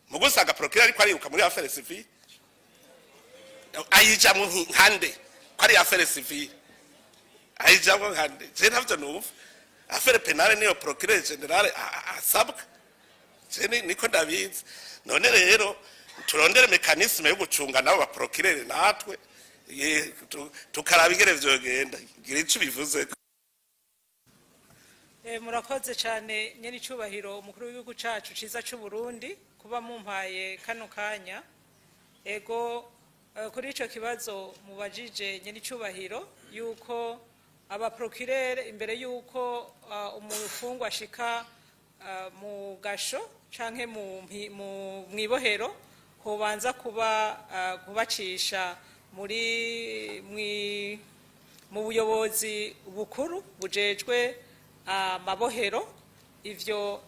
Mugusanga procureur ariko ariruka muri affaire civile ayijamwe nkande ko ari affaire civile ayijamwe nkande je ntavyo numva affaire penale niyo procureur general asabwa je niko ndabizi none rero turondere mekanisme yo gucunga nabo ba procureur natwe tukaraba ingere vyogenda gira ico bivuze. Murakoze cyane nyene icubahiro umukuru w'igihugu cacu ciza c'u Burundi kuba mumpaye kano kanya. Ego kuri ico kibazo mubajije nyene icubahiro yuko aba procureur imbere yuko umufungwa ashika mu gasho canke mu mwibohero hobanza kubacisha mu buyobozi bukuru bujejwe mabohero. Ivyo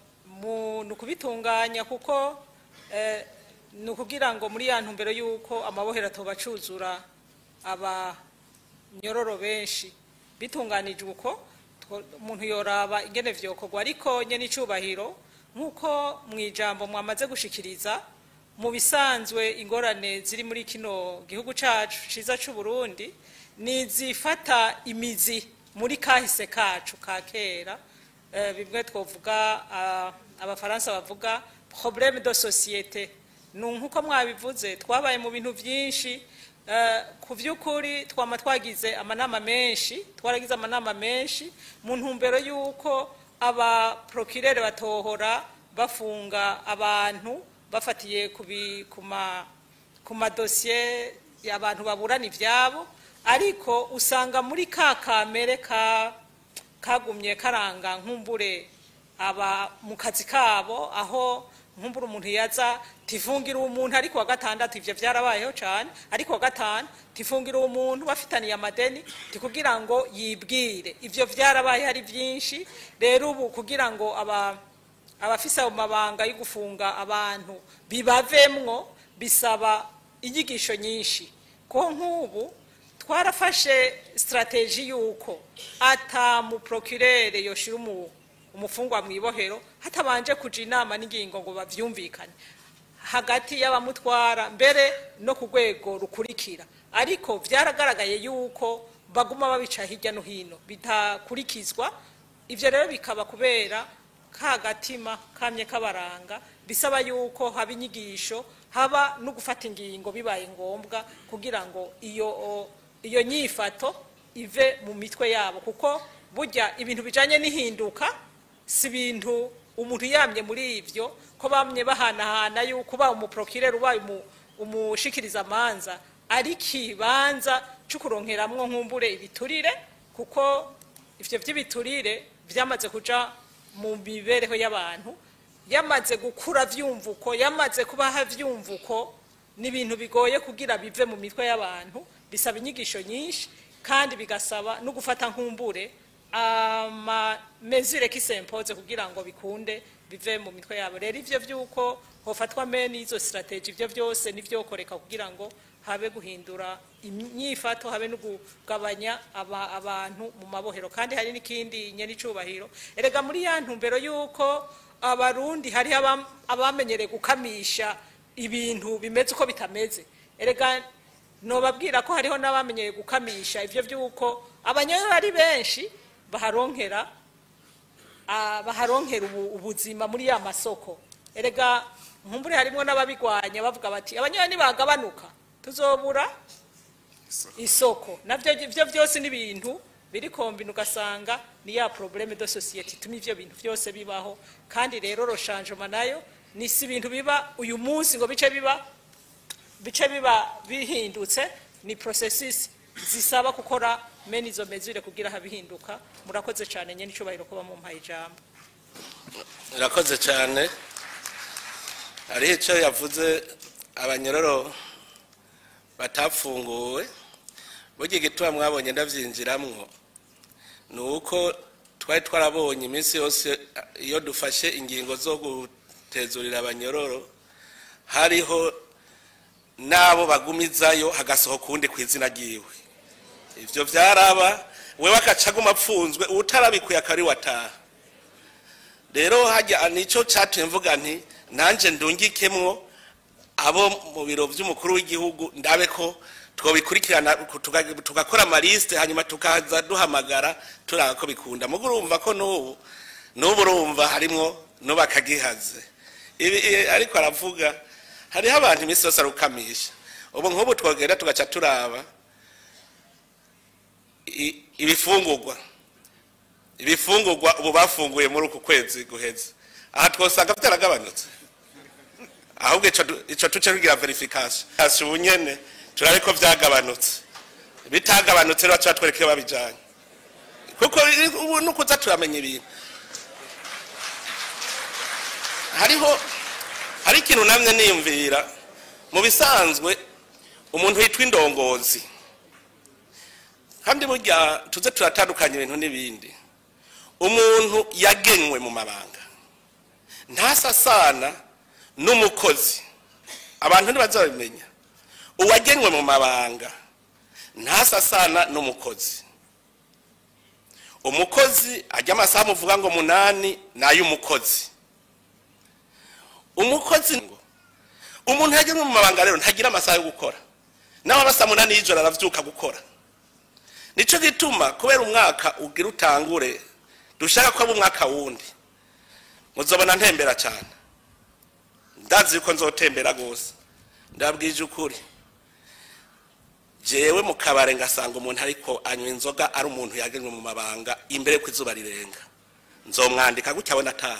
nukubitunganya kuko nukugira ngo muri ya ntumbero yuko amabohero atobacuzura abanyororo benshi bitunganije uko umuntu yoraba ingene vyokorwa. Ariko nyene icubahiro nkuko mwijambo mwamaze gushikiriza mu bisanzwe ingorane ziri muri kino gihugu cacu ciza c'u Burundi nizifata imizi muri kahise kacu ka kera. Bimwe twovuga abafaransa bavuga problème de société. Nkuko mwabivuze twabaye mu bintu byinshi ku vy'ukuri twama twagize amanama menshi mu ntumbero yuko aba procureur batohora bafunga abantu bafatiye ku madosiye y'abantu baburana ivyabo, ariko usanga muri kamere kagumye karanga nkumbure aba mu kazi kabo, aho nkumbure umuntu yaza tifungira umuntu ariko wa gatandatu ivyo vyarabayeho cyane, ariko wa gatanu tifungira umuntu bafitaniye amadeni tikugira ngo yibwire. Ivyo vyarabaye hari byinshi. Rero ubu kugira ngo abafisa mu mabanga yo gufunga abantu bibavemwo bisaba inyigisho nyinshi. Ko nk'ubu twarafashe strategie yuko ata mu procureur yoshira umufungwa mwibohero hatabanje kuja inama n'ingingo ngo bavyumvikane hagati y'abamutwara mbere no ku rwego rukurikira. Ariko vyaragaragaye yuko baguma babica hirya no hino bitakurikizwa. Ivyo rero bikaba kubera kagatima kamye kabaranga bisaba yuko haba inyigisho, haba no gufata ingingo bibaye ngombwa kugira ngo iyo nyifato ive mu mitwe yabo, kuko burya ibintu bijanye n'ihinduka si bintu umuntu yamye muri ivyo ko bamye bahanahana yuko ba umuprocureur ubaye umushikiriza manza ari kibanza cy'ukuronkeramwo nkumbure ibiturire, kuko ivyo vy'ibiturire vyamaze kuja mu mibereho y'abantu, yamaze gukura vyumvuko, yamaze kubaha vyumvuko. Ni ibintu bigoye kugira bive mu mitwe y'abantu, bisaba inyigisho nyinshi kandi bigasaba no gufata nkumbure mesure qui s'impose kugira ngo bikunde bive mu mitwe yabo. Rero ivyo vyuko hofatwa meni izo strategy ivyo byose nivyo koreka kugira ngo habe guhindura imyifato, habe no kugabanya abantu mu mabohero. Kandi hari n'ikindi nyene icubahiro, erega muri ya ntumbero yuko abarundi hari abamenyereye gukamisha ibintu bimeze uko bitameze. Erega nobabwira ko hariho n'abamenyereye gukamisha ivyo vyuko abanyororo ari benshi baharonkera ubuzima muri ya masoko. Erega nkumbure harimo n'ababigwanya bavuga bati abanyororo nibagabanuka tuzobura isoko. Navyo ivyo byose ni ibintu biri kombina, ugasanga ni ya problème de société tumi ivyo bintu byose bibaho. Kandi rero changement nayo ni si ibintu biba uyu munsi ngo bice biba bihindutse, ni processes zisaba gukora meni izo mesure kugira habihinduka. Murakoze cyane nyene icubahiro kuba mu mpaye ijambo. Murakoze cyane. Ari ico yavuze abanyororo batafunguwe burya igituma mwabonye ndavyinjiramwo nuko twari twarabonye iminsi yose iyo dufashe ingingo zo gutezurira abanyororo hariho nabo bagumizayo hagasohoka kundi kwizina giwe. Ivyo vyaraba wewe akacaguma apfunzwe utarabikuye akari wataha. rero hajya nico cyatumye mvuga nti nanje ndungikemwo abo mu biro by'umukuru w'igihugu ndabe ko twobikurikirana tugakora amaliste hanyuma tukaza duhamagara turaka ko bikunda mugo urumva ko n'ubu urumva harimwo n'ubakagihaze ibi ariko aravuga hariho abantu imisi yose arukamisha ubu nk'ubu twogera tugaca turaba ibifungurwa ubu bafunguye muri uku kwezi guheze aha twosanga byaragabanutse ahubwo ico tuce kugira verification ubu nyene turabe ko vyagabanutse bitagabanutse rero twatwereke babijanye kuko ubu nukuza turamenya ibintu hari ikintu namwe niyumvira mu bisanzwe umuntu yitwa indongozi kandi burya tuze turatandukanya ibintu n'ibindi umuntu yagenwe mu mabanga ntasasana n'umukozi abantu ntibazabimenya uwagenwe mu mabanga ntasasana n'umukozi umukozi ajya amasaha muvuga ngo 8 n'ay'umukozi umukozi ngo umuntu yagenwe mu mabanga rero ntagira amasaha yo gukora nawe abasa 8 y'ijoro aravyuka gukora nico gituma kubera umwaka ugira utangure dushaka ko umwaka wundi muzobona ntembera cyane ndazi yuko nzotembera gose ndabwije ukuri jewe mu kabare ngasanga umuntu ariko anywa inzoga ari umuntu yagenwe mu mabanga imbere ko izuba rirenga nzomwandika gucyabona ta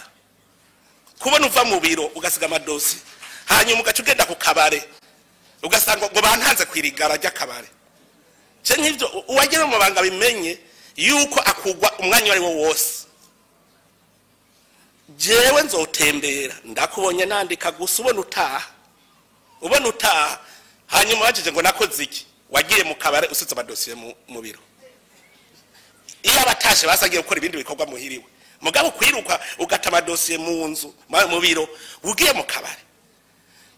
kubona uva mu biro ugasiga amadosi hanyuma ugaca ugenda ku kabare ugasanga ngo bantanze kwirigara rya kabare je nk'ivyo uwagenwe mu mabanga bimenye yuko akugwa umwanya wari wo wose jewe nzotembera ndakubonye nandika gusa ubona utaha hanyuma wajije ngo nakoze iki wagiye mu kabare usitse amadosiye mu biro iyo abatashe basagiye gukora ibindi bikorwa muhiriwe mugabo kwiruka ugata amadosiye mu nzu mu biro ugiye mu kabare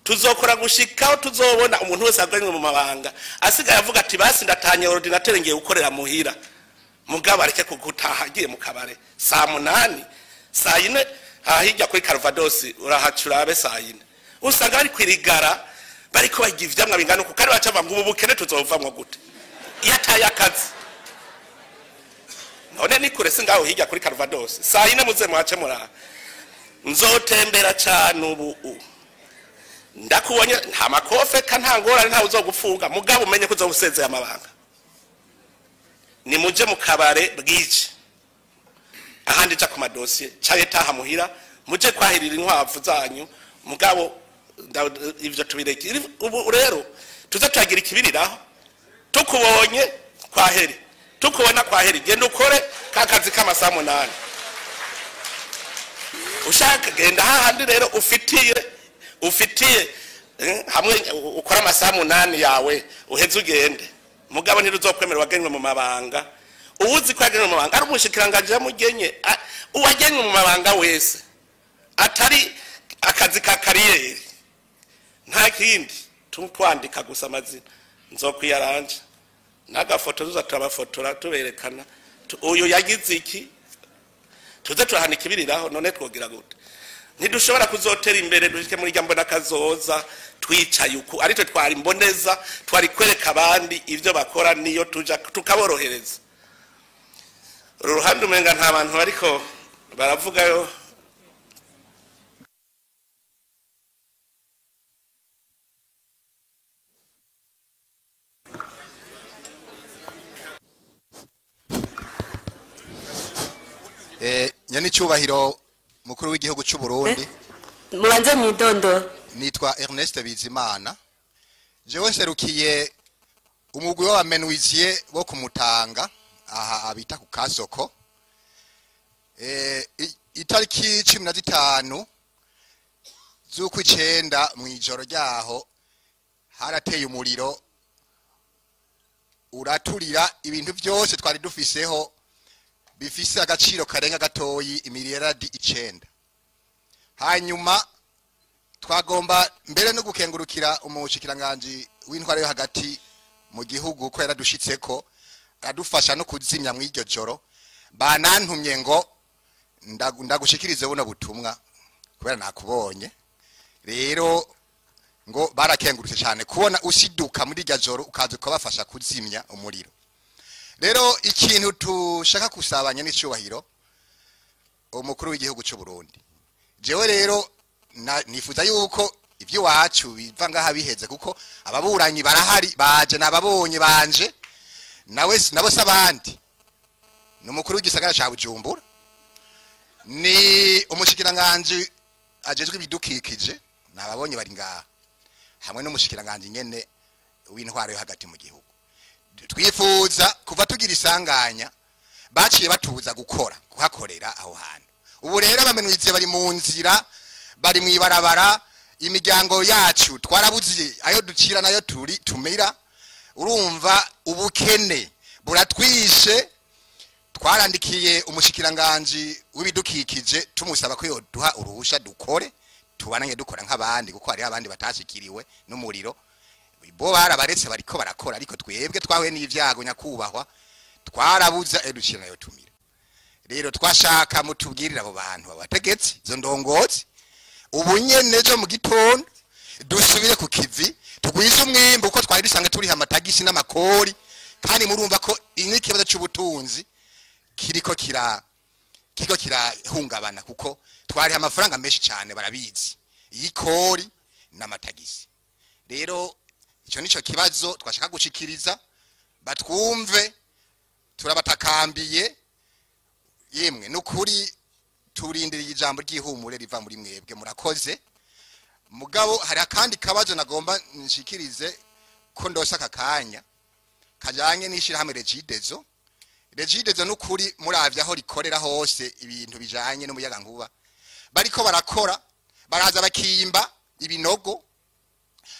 tuzokora gushikaho tuzobona umuntu wese aganywe mu mabanga asigaye avuga ati basi ndatanye ordinateur ngiye gukorera muhira mugabo areke kugutaha agiye mu kabare saa 8 saa 4 ahijya kuri Calvados urahacurabe saa 4 usanga bari kwirigara bariko bagiye ivyamwa bingana uko kari bacava ngo ubukene tuzovamwo gute yataye akazi none ni kure singaho hijya kuri Calvados saa 4 muze mwace mura nzotembera cyane ubu ndakubonye nta makofe kantangora nta uzogufunga mugabo umenye ko uzobusezeye amabanga ni muje mu kabare bwije ahandi ca ku madosiye caye taha muhira muje kwahirira inkwavu zanyu mugabo ivyo tubireke ubu rero tuza twagira ikibiriraho tukubonye kwaheri tukubona kwaheri genda ukore kakazi k'amasaha 8 ushaka genda hahandi rero ufitiye hamwe ukora amasaha 8 yawe uheze ugende mugabo ntiruzokwemera wagenwe mu mabanga uwuzi ko yagenwe mu mabanga ari umushikiranganje yamugenye uwagenwe mu mabanga wese atari akazi ka kariyeri nta kindi twandika gusa amazina nzokwiyaranje n'agafoto tuzatrabafotora tuberekana uyu yagize iki tuze turahana ikibiriraho none twogira gute ntidushobora kuzotera imbere dushike muri jambo nakazoza twicaye uku ari twe twari mboneza twari kwereka abandi ivyo bakora niyo tuja tukaborohereza uruhande umenga nta bantu bariko baravugayo nyani cyubahiro mukuru w'igihugu cy'u Burundi mubanze mwidondo nitwa Ernest Bizimana jewe nserukiye umugwi w'abamenwiziye bo kumutanga aha abita ku kasoko itariki 15 z'uku 9 mu ijoro ryaho harateye umuriro uraturira ibintu byose twari dufiseho bifise agaciro karenga gatoyi imiliyaradi 9 hanyuma twagomba mbere no gukengurukira umushikiranganje w'intware yo hagati mu gihugu ko yaradushitseko adufasha no kuzimya mu iryo joro banantumye ngo ndagushikirize buno butumwa kubera nakubonye rero ngo barakengurutse cyane kubona usiduka muri rya joro ukaza kubafasha kuzimya umuriro. Rero ikintu tushaka kusabanya n'icyubahiro umukuru w'igihugu cy'u Burundi, jewe rero nifuza yuko ivyo wacu biva ngaha biheze kuko ababuranyi barahari baje nababonye banje nawe nabo sabandi n'umukuru w'igisagara ca Bujumbura ni umushikiranganje ajejwe ibidukikije nababonye bari ngaha hamwe n'umushikiranganje nyene w'intwaro yo hagati mu gihugu. Twifuza kuva tugira isanganya baciye batubuza gukora kuhakorera aho hantu. Ubu rero abamenwize bari mu nzira bari mwibarabara imiryango yacu twarabuziye ayo ducira nayo turi tumira. Urumva ubukene buratwishe. Twarandikiye umushikiranganje w'ibidukikije tumusaba ko yoduha uruhusha dukore tubananye dukora nk'abandi kuko hari abandi batashikiriwe n'umuriro. Bo barabaretse bariko barakora ariko twebwe twahuye n'ivyago nyakubahwa twarabuza educira nayo tumira. Rero twashaka mutubwirira abo bantu abategetsi zo ndongozi ubunyene jo mu gitondo dusubire ku kivi tugwiza umwimbo uko twari dusange turi amatagisi n'amakori kandi murumva ko ikibazo cy'ubutunzi kiriko kirahungabana kuko twari amafaranga menshi cyane barabizi y'ikori n'amatagisi. Rero ico nico kibazo twashaka gushikiriza batwumve turabatakambiye yemwe nukuri turindiriye ijambo ry'ihumure riva muri mwebwe murakoze. Mugabo hari akandi kabazo nagomba nshikirize ko ndosaka kanya kajanye n'ishira hamwe regidezo nukuri muravya aho rikorera hose ibintu bijanye n'umuyaga nkuba bariko barakora baraza bakimba ibinogo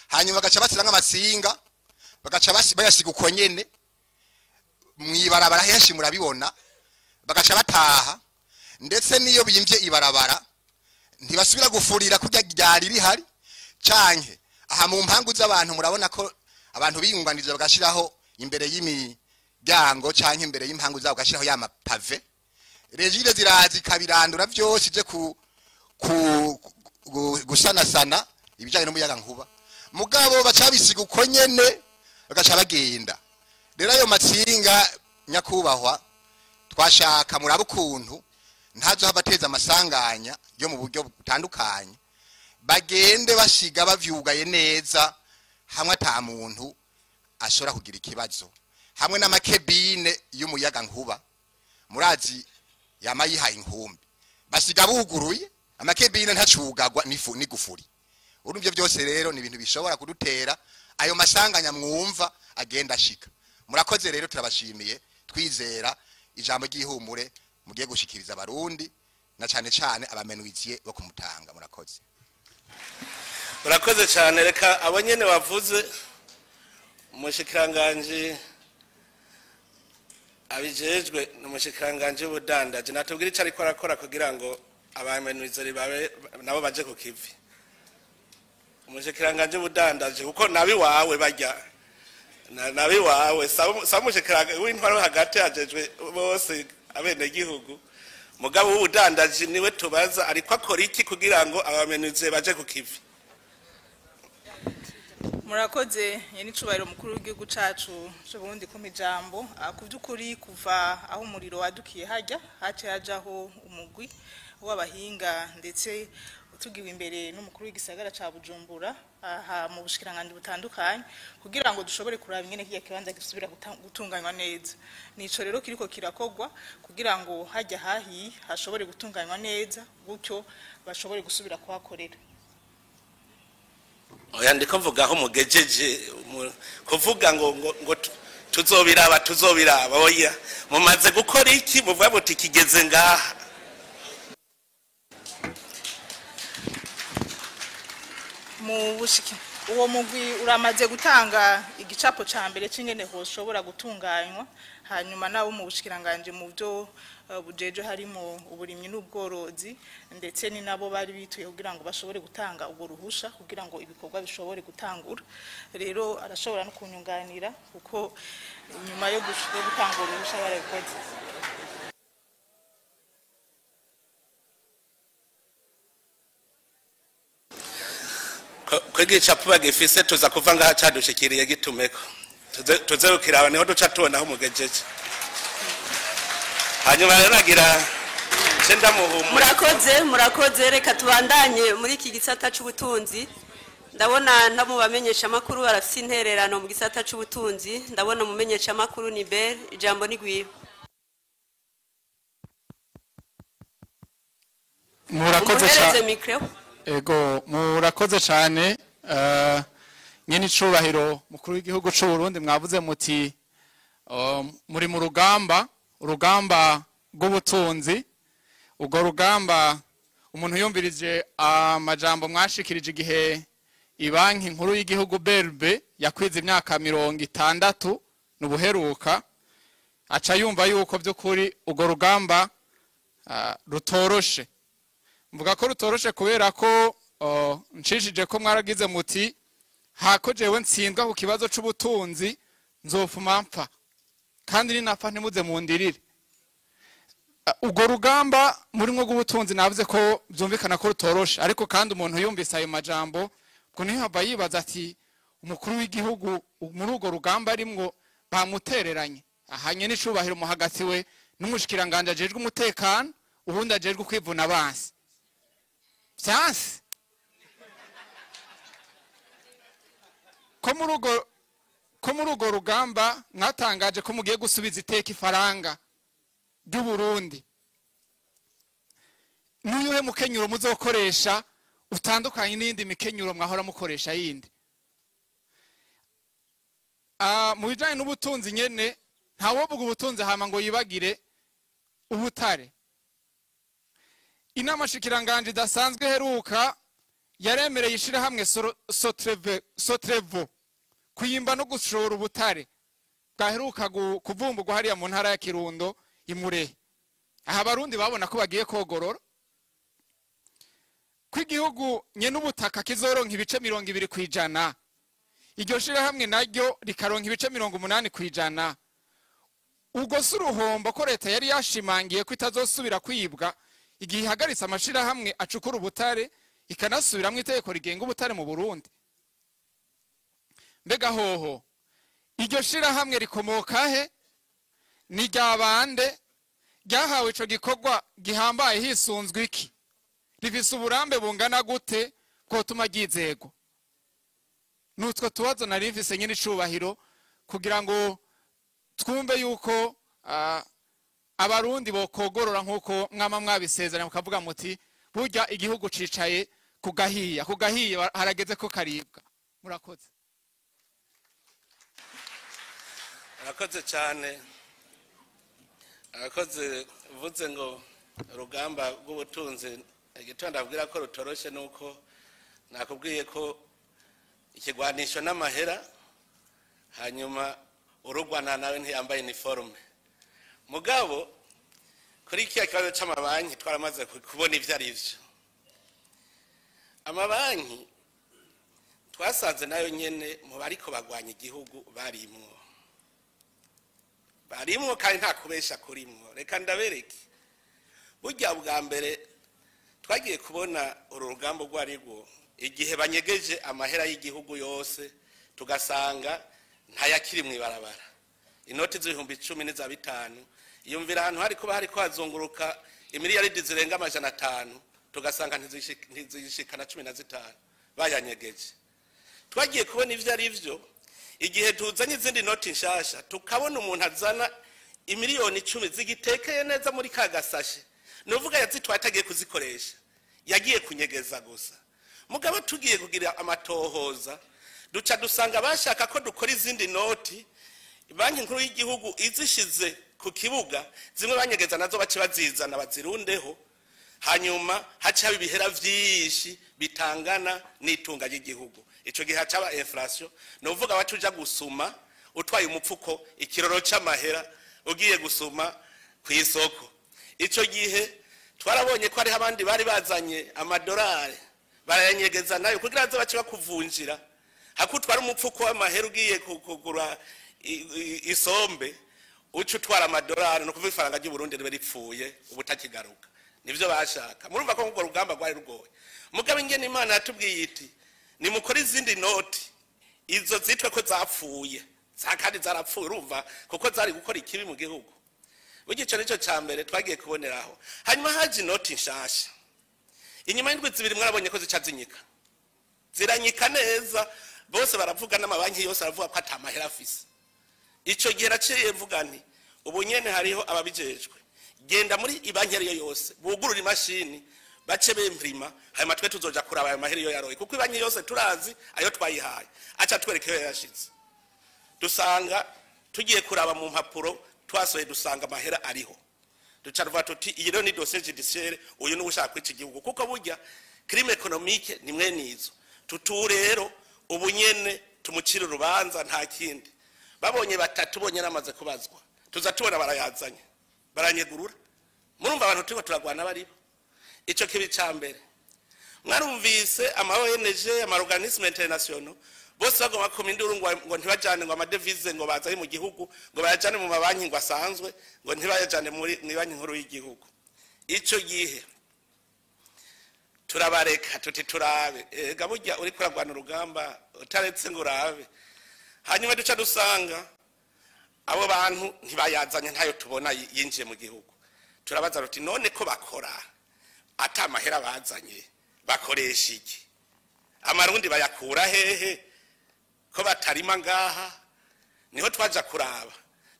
hanyuma bagaca basira nk'amasinga bagaca bayasiga uko nyene mwibarabara henshi murabibona bagaca bataha ndetse niyo bimvye ibarabara ntibasubira gufurira kujya ryari rihari canke aha mu mpangu z'abantu murabona ko abantu biyunganije bagashiraho imbere y'imijyango canke imbere y'impangu zabo bagashiraho ya mapave regire zirazi kabirandura byose je gusanasana ibijanye n'umuyaga nkuba mugabo bacabisiga uko nyene bagaca bagenda. Rero ayo matsinga nyakubahwa twashaka muraba ukuntu ntazo habateza amasanganya yo mu buryo butandukanye bagende bashiga bavyugaye neza hamwe ata muntu ashobora kugira ikibazo hamwe n'amakebine y'umuyaga nkuba murazi yamayihaye inkumbi basiga buguruye amakebine ntacugagwa n'igufuri. Urumvye byose rero ni ibintu bishobora kudutera ayo masanganya mwumva agenda ashika. Murakoze rero turabashimiye twizera ijambo ry'ihumure mugiye gushikiriza abarundi na cyane cyane abamenwiziye bo kumutanga. Murakoze. Murakoze cyane. Reka abonyene bavuze umushikiranganje abijejwe n'umushikiranganje w'ubudandaje natubwira icyo ariko arakora kugira ngo abamenwiziye babe nabo baje ku kivi. Umushikiranganje w'ubudandaje kuko nabi wawe bajya nabi wawe samushikiranganje w'intwaro hagati ajejwe bose abene gihugu mugabo w'ubudandaje niwe tubaza ariko akora iki kugira ngo abamenwiziye baje ku kivi. Murakoze n'icubahiro mukuru w'igihugu cacu cyo Burundi ko mijambo kuvyukuri kuva aho umuriro wadukiye hajya hace hajaho umugwi w'abahinga ndetse tugiwe imbere n'umukuru w'igisagara ca Bujumbura aha mu bushikiranganje butandukanye kugira ngo dushobore kuraba ingene kiya kibanza gisubira gutunganywa neza. Nico rero kiriko kirakogwa kugira ngo hajya hahi hashobore gutunganywa neza gutyo bashobore gusubira kuhakorera. Oya ndiko mvuga aho mugejeje kuvuga ngo tuzobiraba oya mumaze gukora iki muvuga muti kigeze ngaha. Uwo mugwi uramaze gutanga igicapo ca mbere c'ingene hoshobora gutunganywa hanyuma nabo mu bushikiranganje mu byo bujeje harimo uburimyi n'ubworozi ndetse ni nabo bari bituye kugira ngo bashobore gutanga ubwo ruhusha kugira ngo ibikorwa bishobore gutangura. Rero arashobora no kunyunganira kuko nyuma yo gutanga uruhusha barabikoze. kwegicapu bagifise tuza kuva ngaha cadushikiriye gitumeko tuze ukiraba niho duca tubona aho mugejeje hanyuma rero nagira murakoze reka tubandanye muri iki gisata c'ubutunzi ndabona ntamubamenyesha makuru barafise intererano mu gisata c'ubutunzi ndabona mumenyesha makuru ni Bel ijambo ni gwiwe murakoze cyane ego murakoze cyane nyene icubahiro mukuru w'igihugu c'u Burundi mwavuze muti muri mu rugamba rw'ubutunzi ubwo rugamba umuntu yumvirije amajambo mwashikirije igihe ibanki nkuru y'igihugu BRB yakwiza imyaka 60 n'ubuheruka aca yumva yuko by'ukuri ubwo rugamba rutoroshe mvuga ko rutoroshe kubera ko nshishije ko mwaragize muti hako jewe ntsindwa ku kibazo c'ubutunzi nzofuma mpfa kandi ninapfa ntimuze mundirire ubwo rugamba muri mwo g'ubutunzi navuze ko byumvikana ko rutoroshe ariko kandi umuntu yumvise ayo majambo ko niho haba yibaza ati umukuru w'igihugu muri urwo rugamba arimwo bamutereranye ahanye n'icubahiro mu hagati we n'umushikiranganje ajejwe umutekano ubundi ajejwe kwivuna abansi vyansi ko muri urwo rugamba mwatangaje ko mugiye gusubiza iteka ifaranga ry'Uburundi n'uyuhe mukenyuro muzokoresha utandukanye n'indi mikenyuro mwahora mukoresha yindi mu bijanye n'ubutunzi nyene ntawovuga ubutunzi hama ngo yibagire ubutare inama shikiranganje idasanzwe heruka yaremereye ishirahamwe Sotrevo kuyimba no gushora ubutare bwaheruka kuvumburwa hariya mu ntara ya Kirundo imurehe aha barundi babona ko bagiye kogorora kw'igihugu nye n'ubutaka kizoronka ibice 20% iryo shirahamwe naryo rikaronka ibice 80% ubwo suruhombo ko leta yari yashimangiye ko itazosubira kwibwa igihe ihagaritse amashirahamwe acukura ubutare ikanasubiramwo itegeko rigenga ubutare mu Burundi mbega hoho iryo shirahamwe rikomoka he ni ryabande ryahawe ico gikorwa gihambaye hisunzwe iki rifise uburambe bungana gute bwotuma ryizego nutwo tubazo nari mfise nyene icubahiro kugira ngo twumve yuko abarundi bokogorora nkuko mwama mwabisezeranya mukavuga muti burya igihugu cicaye kugahiya harageze ko karibwa murakoze cyane arakoze vuze ngo urugamba rw'ubutunzi igitondo abwira ko rutoroshe nuko nakubwiye ko ikigwanisho n'amahera hanyuma urugwana nawe ntiyambaye uniforme mugabo kuri kiya kibazo c'amabanki twaramaze kubona ivyo arivyo amabanki twasanze nayo nyene mu bariko bagwanya igihugu barimwo kandi nta kubesha kurimwo reka ndabereke burya bwa mbere twagiye kubona uru rugamba rwarigwo igihe banyegeje amahera y'igihugu yose tugasanga ntayakiri mw'ibarabara inoti z'ibihumbi 10 n'iza 5 iyumvira ahantu hari kuba hari kwazunguruka imiliyaridi zirenga 500 tugasanga ntizishikana 15 bayanyegeje twagiye kubona ivyo ari vyo igihe tuzanye izindi noti nshasha tukabona umuntu azana imiliyoni 10 zigitekeye neza muri kagasashe nuvuga yazitwaye atagiye kuzikoresha yagiye kunyegeza gusa mugabo tugiye kugira amatohoza duca dusanga bashaka ko dukora izindi noti banki nkuru y'igihugu izishize ku kibuga zimwe banyegeza nazo bace bazizana bazirundeho hanyuma haca ibihera vyinshi bitangana n'itunga ry'igihugu ico gihe hacaba inflation novuga batuja gusuma utwaye umupfuko ikiroro c'amahera ugiye gusuma ku isoko ico gihe twarabonye ko ari abandi bari bazanye amadolari barayanyegeza nayo kugira ngo bace bakuvunjira hakutwara umupfuko w'amahera ugiye kugura isombe uca utwara amadolari no kuvuga ifaranga ry'Uburundi ribe ripfuye ubutakigaruka nivyo bashaka murumva ko ngo rugamba rwari rugoye mugabo ingene Imana yatubwiye iti nimukora izindi noti izo zitwe ko zapfuye kandi zarapfuye urumva kuko zari gukora ikibi mu gihugu. Burya ico nico ca mbere twagiye kuboneraho. Hanyuma haje inoti nshasha, inyuma y'indwi zibiri mwarabonye ko zica zinyika, ziranyika neza, bose baravuga n'amabanki yose aravuga ko atamahera afise. Ico gihe raciye mvuga nti ubu nyene hariho ababijejwe, genda muri ibanki ariyo yose bugurura imashini bace bemprima, hanyuma twe tuzoja kuraba ayo mahera yo yaroye, kuko ibanki yose turazi ayo twayihaye, aca twereke yo yashitse. Dusanga tugiye kuraba mu mpapuro twasoye dusanga amahera ariho, duca ruva tuti iyi rero ni dossier judiciaire, uyu ni ushaka kwica igihugu, kuko burya crime économique ni mwene izo tutu. Rero ubu nyene tumucira urubanza nta kindi. Babonye batatu bonyene amaze kubazwa, tuza tubona barayazanye baranyegurura. Murumva abantu turiko turagwana baribo. Ico kibi ca mbere mwarumvise ama ONG ama organisme international bose bagomba kumindura ngo ntibajane ngo amadevize ngo bazaye mu gihugu, ngo bayajane mu mabanki ngo asanzwe, ngo ntibayajane muri banki nkuru y'igihugu. Ico gihe turabareka tuti turabe, ega burya uri kuragwana urugamba utaretse ngo urabe. Hanyuma duca dusanga abo bantu ntibayazanye, ntayo tubona yinjiye mu gihugu. Turabaza ruti none ko bakora ata mahera bazanye bakoresha iki? Amarundi bayakura hehe ko batarima ngaha? Niho twaja kuraba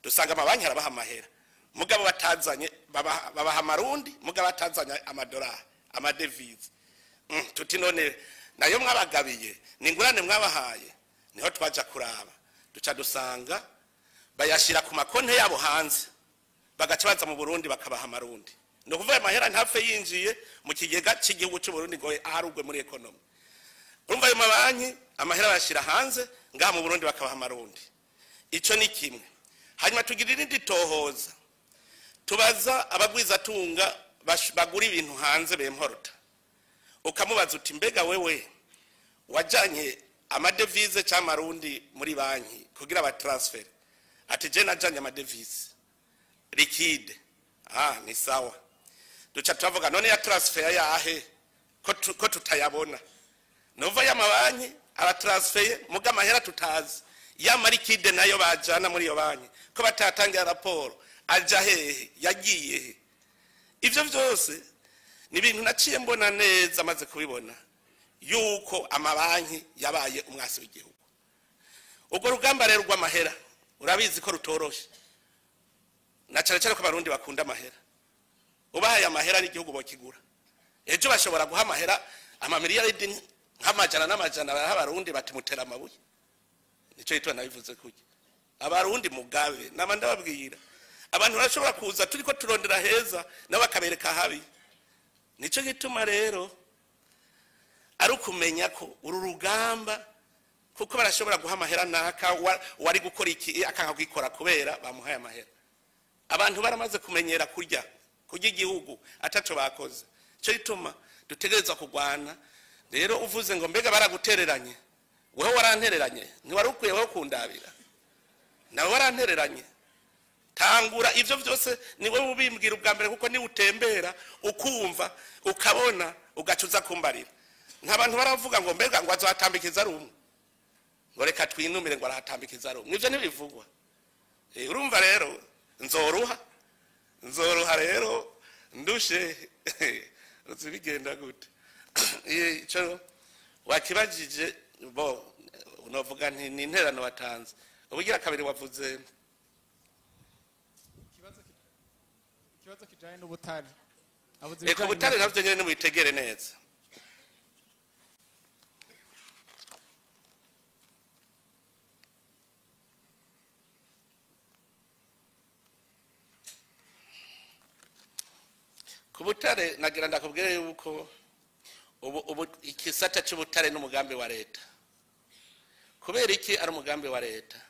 dusanga amabanki arabaha amahera, mugabo batazanye babaha amarundi, mugabo batazanye amadolari amadevize. Tuti none nayo mwabagabiye ningurane mwabahaye? Niho twaja kuraba duca dusanga bayashira ku makonte yabo hanze, bagaca baza mu Burundi bakabaha amarundi. No kuvuga amahera ntapfe yinjiye mu kigega cy'igihugu cy'u Burundi ngo aharugwe muri economy. Urumva ayo mabanki amahera bayashira hanze, ngaha mu Burundi bakabaha amarundi. Ico ni kimwe. Hanyuma tugira irindi tohoza, tubaza abagwiza tunga bagura ibintu hanze bemporota, ukamubaza uti mbega wewe wajanye amadevize cyangwa amarundi muri banki kugira ba transfer? Ati je najanye amadevize liquide. Ni sawa. Duca tuvuga none ya transfer yahe ko tutayabona? Nova ya mabanki aba transfer muga mahera tutazi, ya liquide nayo bajana muri yo banki ko batatangira raporo aja hehe yagiye he? Ivyo vyose ni ibintu naciye mbona neza maze kubibona yuko amabanki yabaye umwasi w'igihugu. Ubwo rugamba rero rw'amahera urabizi ko rutoroshe, na cyane cyane ko abarundi bakunda amahera. Ubahaye amahera n'igihugu bokigura. Ejo bashobora guha amahera amamiliyaridi nk'amajana n'amajana abarundi batimutera amabuye. Nico yitwa nabivuze kuki abarundi mugabe namanda babwira abantu barashobora kuza turiko turondera heza n'abakabereka habi. Nico gituma rero ari ukumenya ko uru rugamba, kuko barashobora guha amahera naka wari gukora iki akanga kwikora kubera bamuhaye amahera. Abantu baramaze kumenyera kurya igihugu ataco bakoze. Cyo gituma dutegereza kugwana. Rero uvuze ngo mbega baragutereranye, wewe warantereranye, ntiwari ukwiye wewe kundabira, nawe warantereranye. Tangura ivyo vyose ni wewe ubimbwira ubwa mbere, kuko ni utembera ukumva ukabona ugacuza kumbarira. Nk'abantu baravuga ngo mbega ngo azatambikiza rumwe, ngo reka twinumire ngo aratambikiza rumwe. Ivyo ntibivugwa. Urumva rero nzoruha rero ndushe uzibigenda gute? Ico wakibajije bo unovuga nti ni interano watanze. Ubugira kabiri wavuze ikibazo kijanye n'ubutare. Eko butare navyo nyene mubitegere neza. Kubutare nagira ndakubwire yuko ubu ikisata cy'ubutare n'umugambi wa leta. Kubera iki ari umugambi wa leta?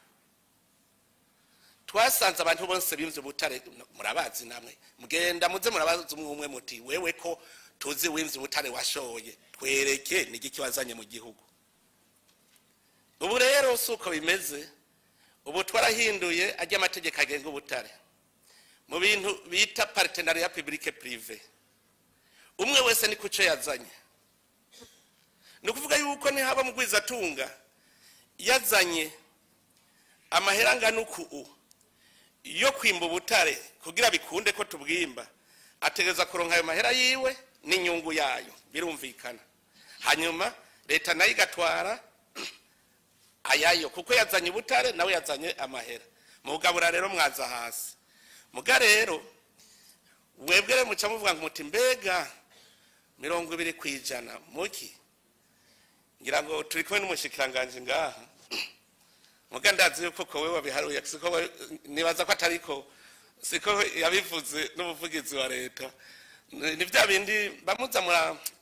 Twasanze abantu bose bimvye ubutare, murabazi namwe, mugenda muze murabaza umwe muti wewe ko tuzi wimvye ubutare washoye, twereke n'igiki wazanye mu gihugu. Ubu rero suko bimeze, ubu twarahinduye ajya amategeko agenga ubutare mu bintu bita partenariat public privé. Umwe wese ni kuco yazanye. ni ukuvuga yuko nihaba mugwizatunga yazanye amahera angana uku yo kwimba ubutare kugira bikunde ko tubwimba ategereza kuronka ayo mahera yiwe n'inyungu yayo birumvikana hanyuma leta nayo igatwara ayayo kuko yazanye ubutare nawe yazanye amahera mugabura rero mwaza hasi muga rero webwere muca muvuga ngo muti mbega 20% muki ngira ngo turi kumwe n'umushikiranganje ngaha muga ndazi yuko ko wewe wabiharuye siko nibaza ko atariko siko yabivuze n'umuvugizi wa leta ni bya bindi bamuza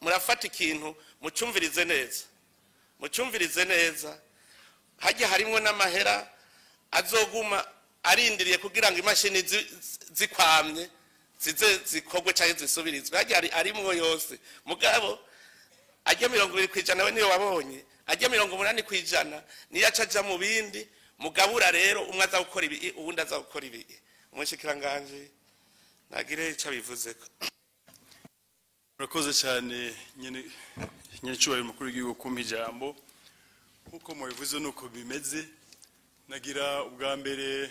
murafata ikintu mucumvirize neza hajya harimo n'amahera azoguma arindiriye kugira ngo imashini zikwamye zikogwe cyangwa zisubirizwe hajya arimo yose mugabo ajya 20% we niyo wabonye ajya 80% niyo acaja mu bindi mugabura rero umwe aza gukora ibi uwundi aza gukora ibi umushikiranganje nagire ico bivuze ko murakoze cyane nyene cyubahiro mukuru w'igihugu kumpa ijambo nkuko mubivuze nuko bimeze nagira ubwa mbere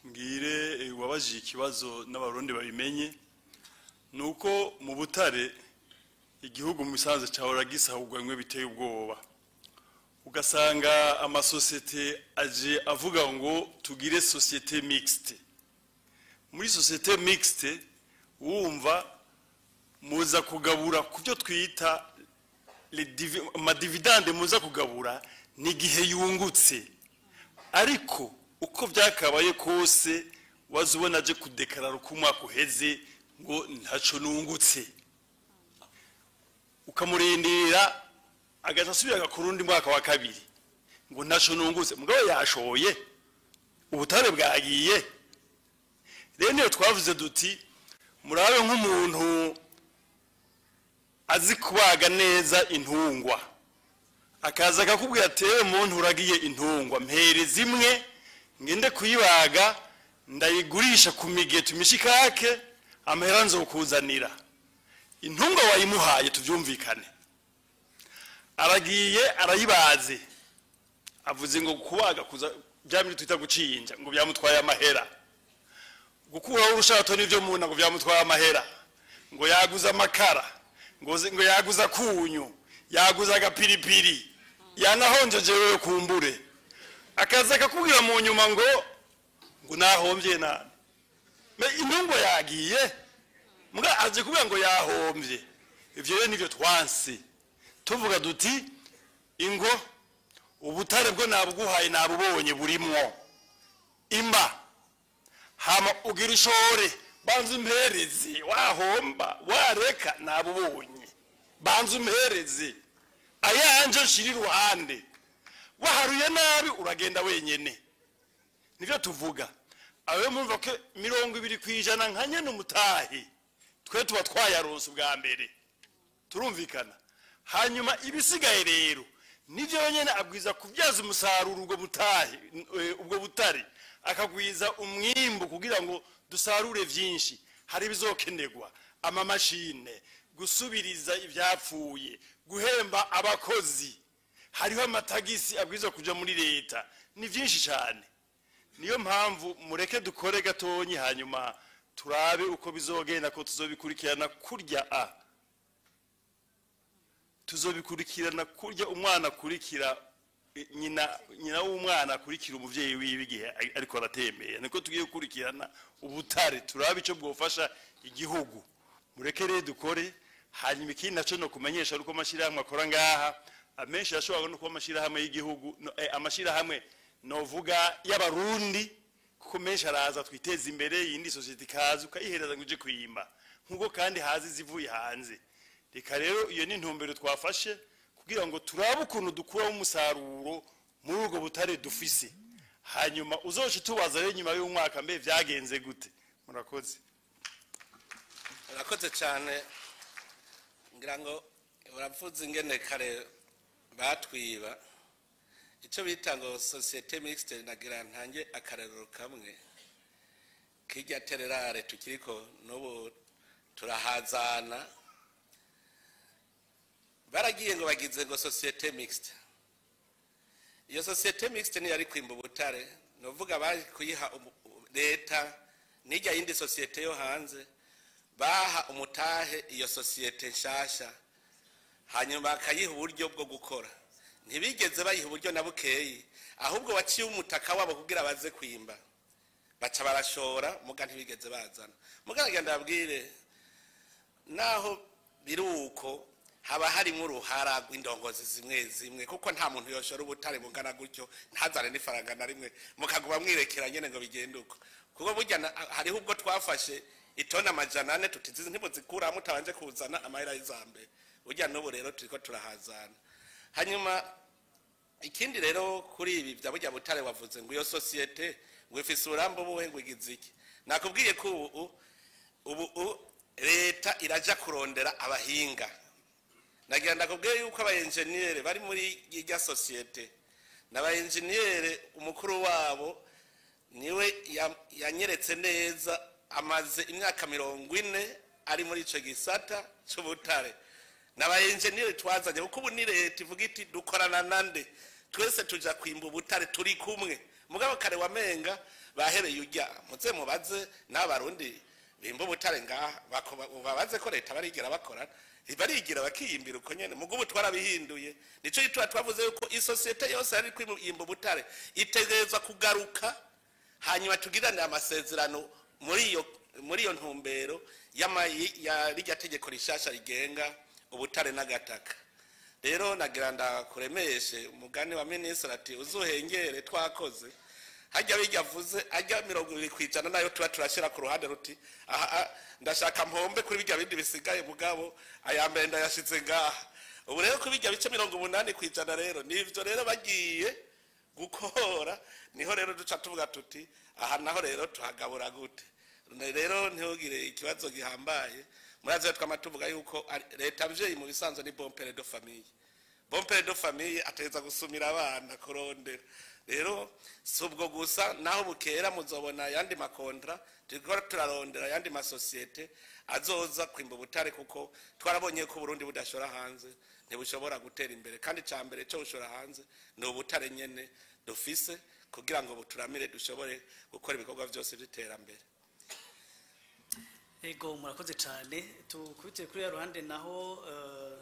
mbwire wabajije ikibazo n'abarundi babimenye nuko mu butare igihugu musanze cyahora gisahurwa bimwe biteye ubwoba ugasanga amasosiyete aje avuga ngo tugire société mixte muri société mixte wumva muza kugabura kubyo twita dividende muza kugabura n'igihe yungutse ariko uko byakabaye kose wazubona aje kudekarara uko umwaka uheze ngo ntaco nungutse ukamurindira agasubira ku rundi mwaka wa kabiri ngo ntaco nungutse mugabo yashoye ubutare bwagiye rero niyo twavuze duti murabe nk'umuntu azi kubaga neza intungwa akaza akakubwira tewe umuntu uragiye intungwa mpere zimwe ngende kuyibaga ndayigurisha ku migeto imishikake amahera nzokuzanira intungwa wayimuhaye tuvyumvikane aragiye arayibaze avuze ngo kubaga kuza byamiri twita gucinja ngo byamutwaye amahera gukuraho urushato nivyo muna ngo byamutwaye amahera ngo yaguza amakara ngo yaguza kunyu yaguza agapiripiri yanahonjejewe kumbure akaza akakubwira mu nyuma ngo nahombye nani intungwa yagiye mbwa aje kubwira ngo yahombye ivyo rero nivyo twansi tuvuga duti ingo ubutare bwo nabuguhaye nabubonye burimwo imba hama ugira ishore banza umpereze wahomba wareka nabubonye banza umpereze ayanje nshiri ruhande waharuye nabi uragenda wenyene nivyo tuvuga awe mumva ko 20% nkanye n'umutahi twe tuba twayaronse bwa mbere turumvikana hanyuma ibisigaye rero nivyo nyene abwiza kubyaza umusaruro ubwo butare akagwiza umwimbo kugira ngo dusarure vyinshi hari bizokenegwa amamashine gusubiriza ivyapfuye guhemba abakozi hariho amatagisi abwiza kuja muri leta ni vyinshi cyane niyo mpamvu mureke dukore gatonyi hanyuma turabe uko bizogenda ko tuzobikurikirana kurya tuzobikurikirana kurya umwana kurikira nyina w'umwana kurikira umuvyeyi wiwe igihe ariko aratembeye niko tugiye gukurikirana ubutare turabe ico bwofasha igihugu mureke rero dukore hanyuma ikindi naco no kumenyesha uko amashirahamwe akora ngaha amenshi yashobora no kuba amashirahamwe y'igihugu amashirahamwe novuga y'abarundi kuko menshi araza twiteza imbere yindi society kazi ukayihereza ngo uje kuyimba nkuko kandi hazi zivuye hanze reka rero iyo ni ntumbero twafashe kugira ngo turabe ukuntu dukura umusaruro muri ubwo butare dufise hanyuma uzoje tubaza rero nyuma y'umwaka mbe vyagenze gute murakoze cyane ngira ngo uravuze ingene kare batwiba icyo bita ngo société mixte nagira ntange akarerero kamwe kijya tererare tukiriko n'ubu turahazana baragiye ngo bagize ngo societe mixte. Iyo societe mixte ni yari kwimba ubutare, novuga bari kuyiha leta nijya yindi societe yo hanze baha umutahe iyo societe nshasha, hanyuma bakayiha uburyo bwo gukora. Ntibigeze bayiha uburyo na bukeyi, ahubwo waciye umutaka wabo kugira baze kwimba, baca barashora muga ntibigeze bazana. Muga ngenda abwire naho biruko haba harimo uruhara rw'indongozi zimwe zimwe, kuko nta muntu yoshora ubutare bungana gutyo ntazane n'ifaranga na rimwe mukaguma mwirekera nyene ngo bigende uko. Kuko burya hariho ubwo twafashe itona amajana 4 tutizize ntibozikura mutabanje kuzana amahera y'izambe. Burya n'ubu rero turiko turahazana. Hanyuma ikindi rero kuri ibi bya burya butare wavuze ngo iyo societe ngo ifise urambo buhe ngo igiziki. Nakubwiye ko ubu leta iraja kurondera abahinga. Nagira ndakubwiye yuko aba engineer bari muri irya societe n'aba engineer umukuru wabo niwe yanyeretse neza, amaze imyaka 40 ari muri ico gisata cy'ubutare. N'aba engineer twazanye kuko ubu ni leta ivuga iti dukorana nande twese tuja kwimba ubutare turi kumwe. Mugabo kare wamenga bahereye ujya muze mubaze n'abarundi bimba ubutare ngaha babaze ko leta barigera bakora barigira bakiyimbira uko nyene. Mugubu twarabihinduye, nico yitwa twavuze yuko isosiyete yose ari kwimba ubutare itegereza kugaruka, hanyuma tugirane amasezerano muri iyo ntumbero ya rijya tegeko rishasha rigenga ubutare n'agataka. Rero nagira ndakuremeshe umugani wa ministre ati uzuhengere twakoze hajya bigavuze ajya 20% nayo tuba turashira ku ruhande ruti aha ndashaka mpombe kuri bijya bindi bisigaye mugabo ayambere ndayashize ngaha. Ubu rero kuri bijya bice 80% rero nivyo rero bagiye gukora, niho rero duca tuvuga tuti aha naho rero tuhagabura gute. Rero ntihugire ikibazo gihambaye, muraze twamatuvuga yuko leta mvyeyi mu bisanzwe ni bon père de famille. Bon père de famille ateza gusumira abana kurondera. Rero subwo gusa naho bukera muzobona yandi makontra tukora turarondera yandi masosiyete azoza kwimba ubutare, kuko twarabonye ko Burundi budashora hanze ntibushobora gutera imbere, kandi cyambere cyo ushora hanze no ubutare nyene dufise kugira ngo buturamire dushobore gukora ibikorwa byose by'iterambere. Ego murakoze cyane. Tukubite kuri ya ruhande naho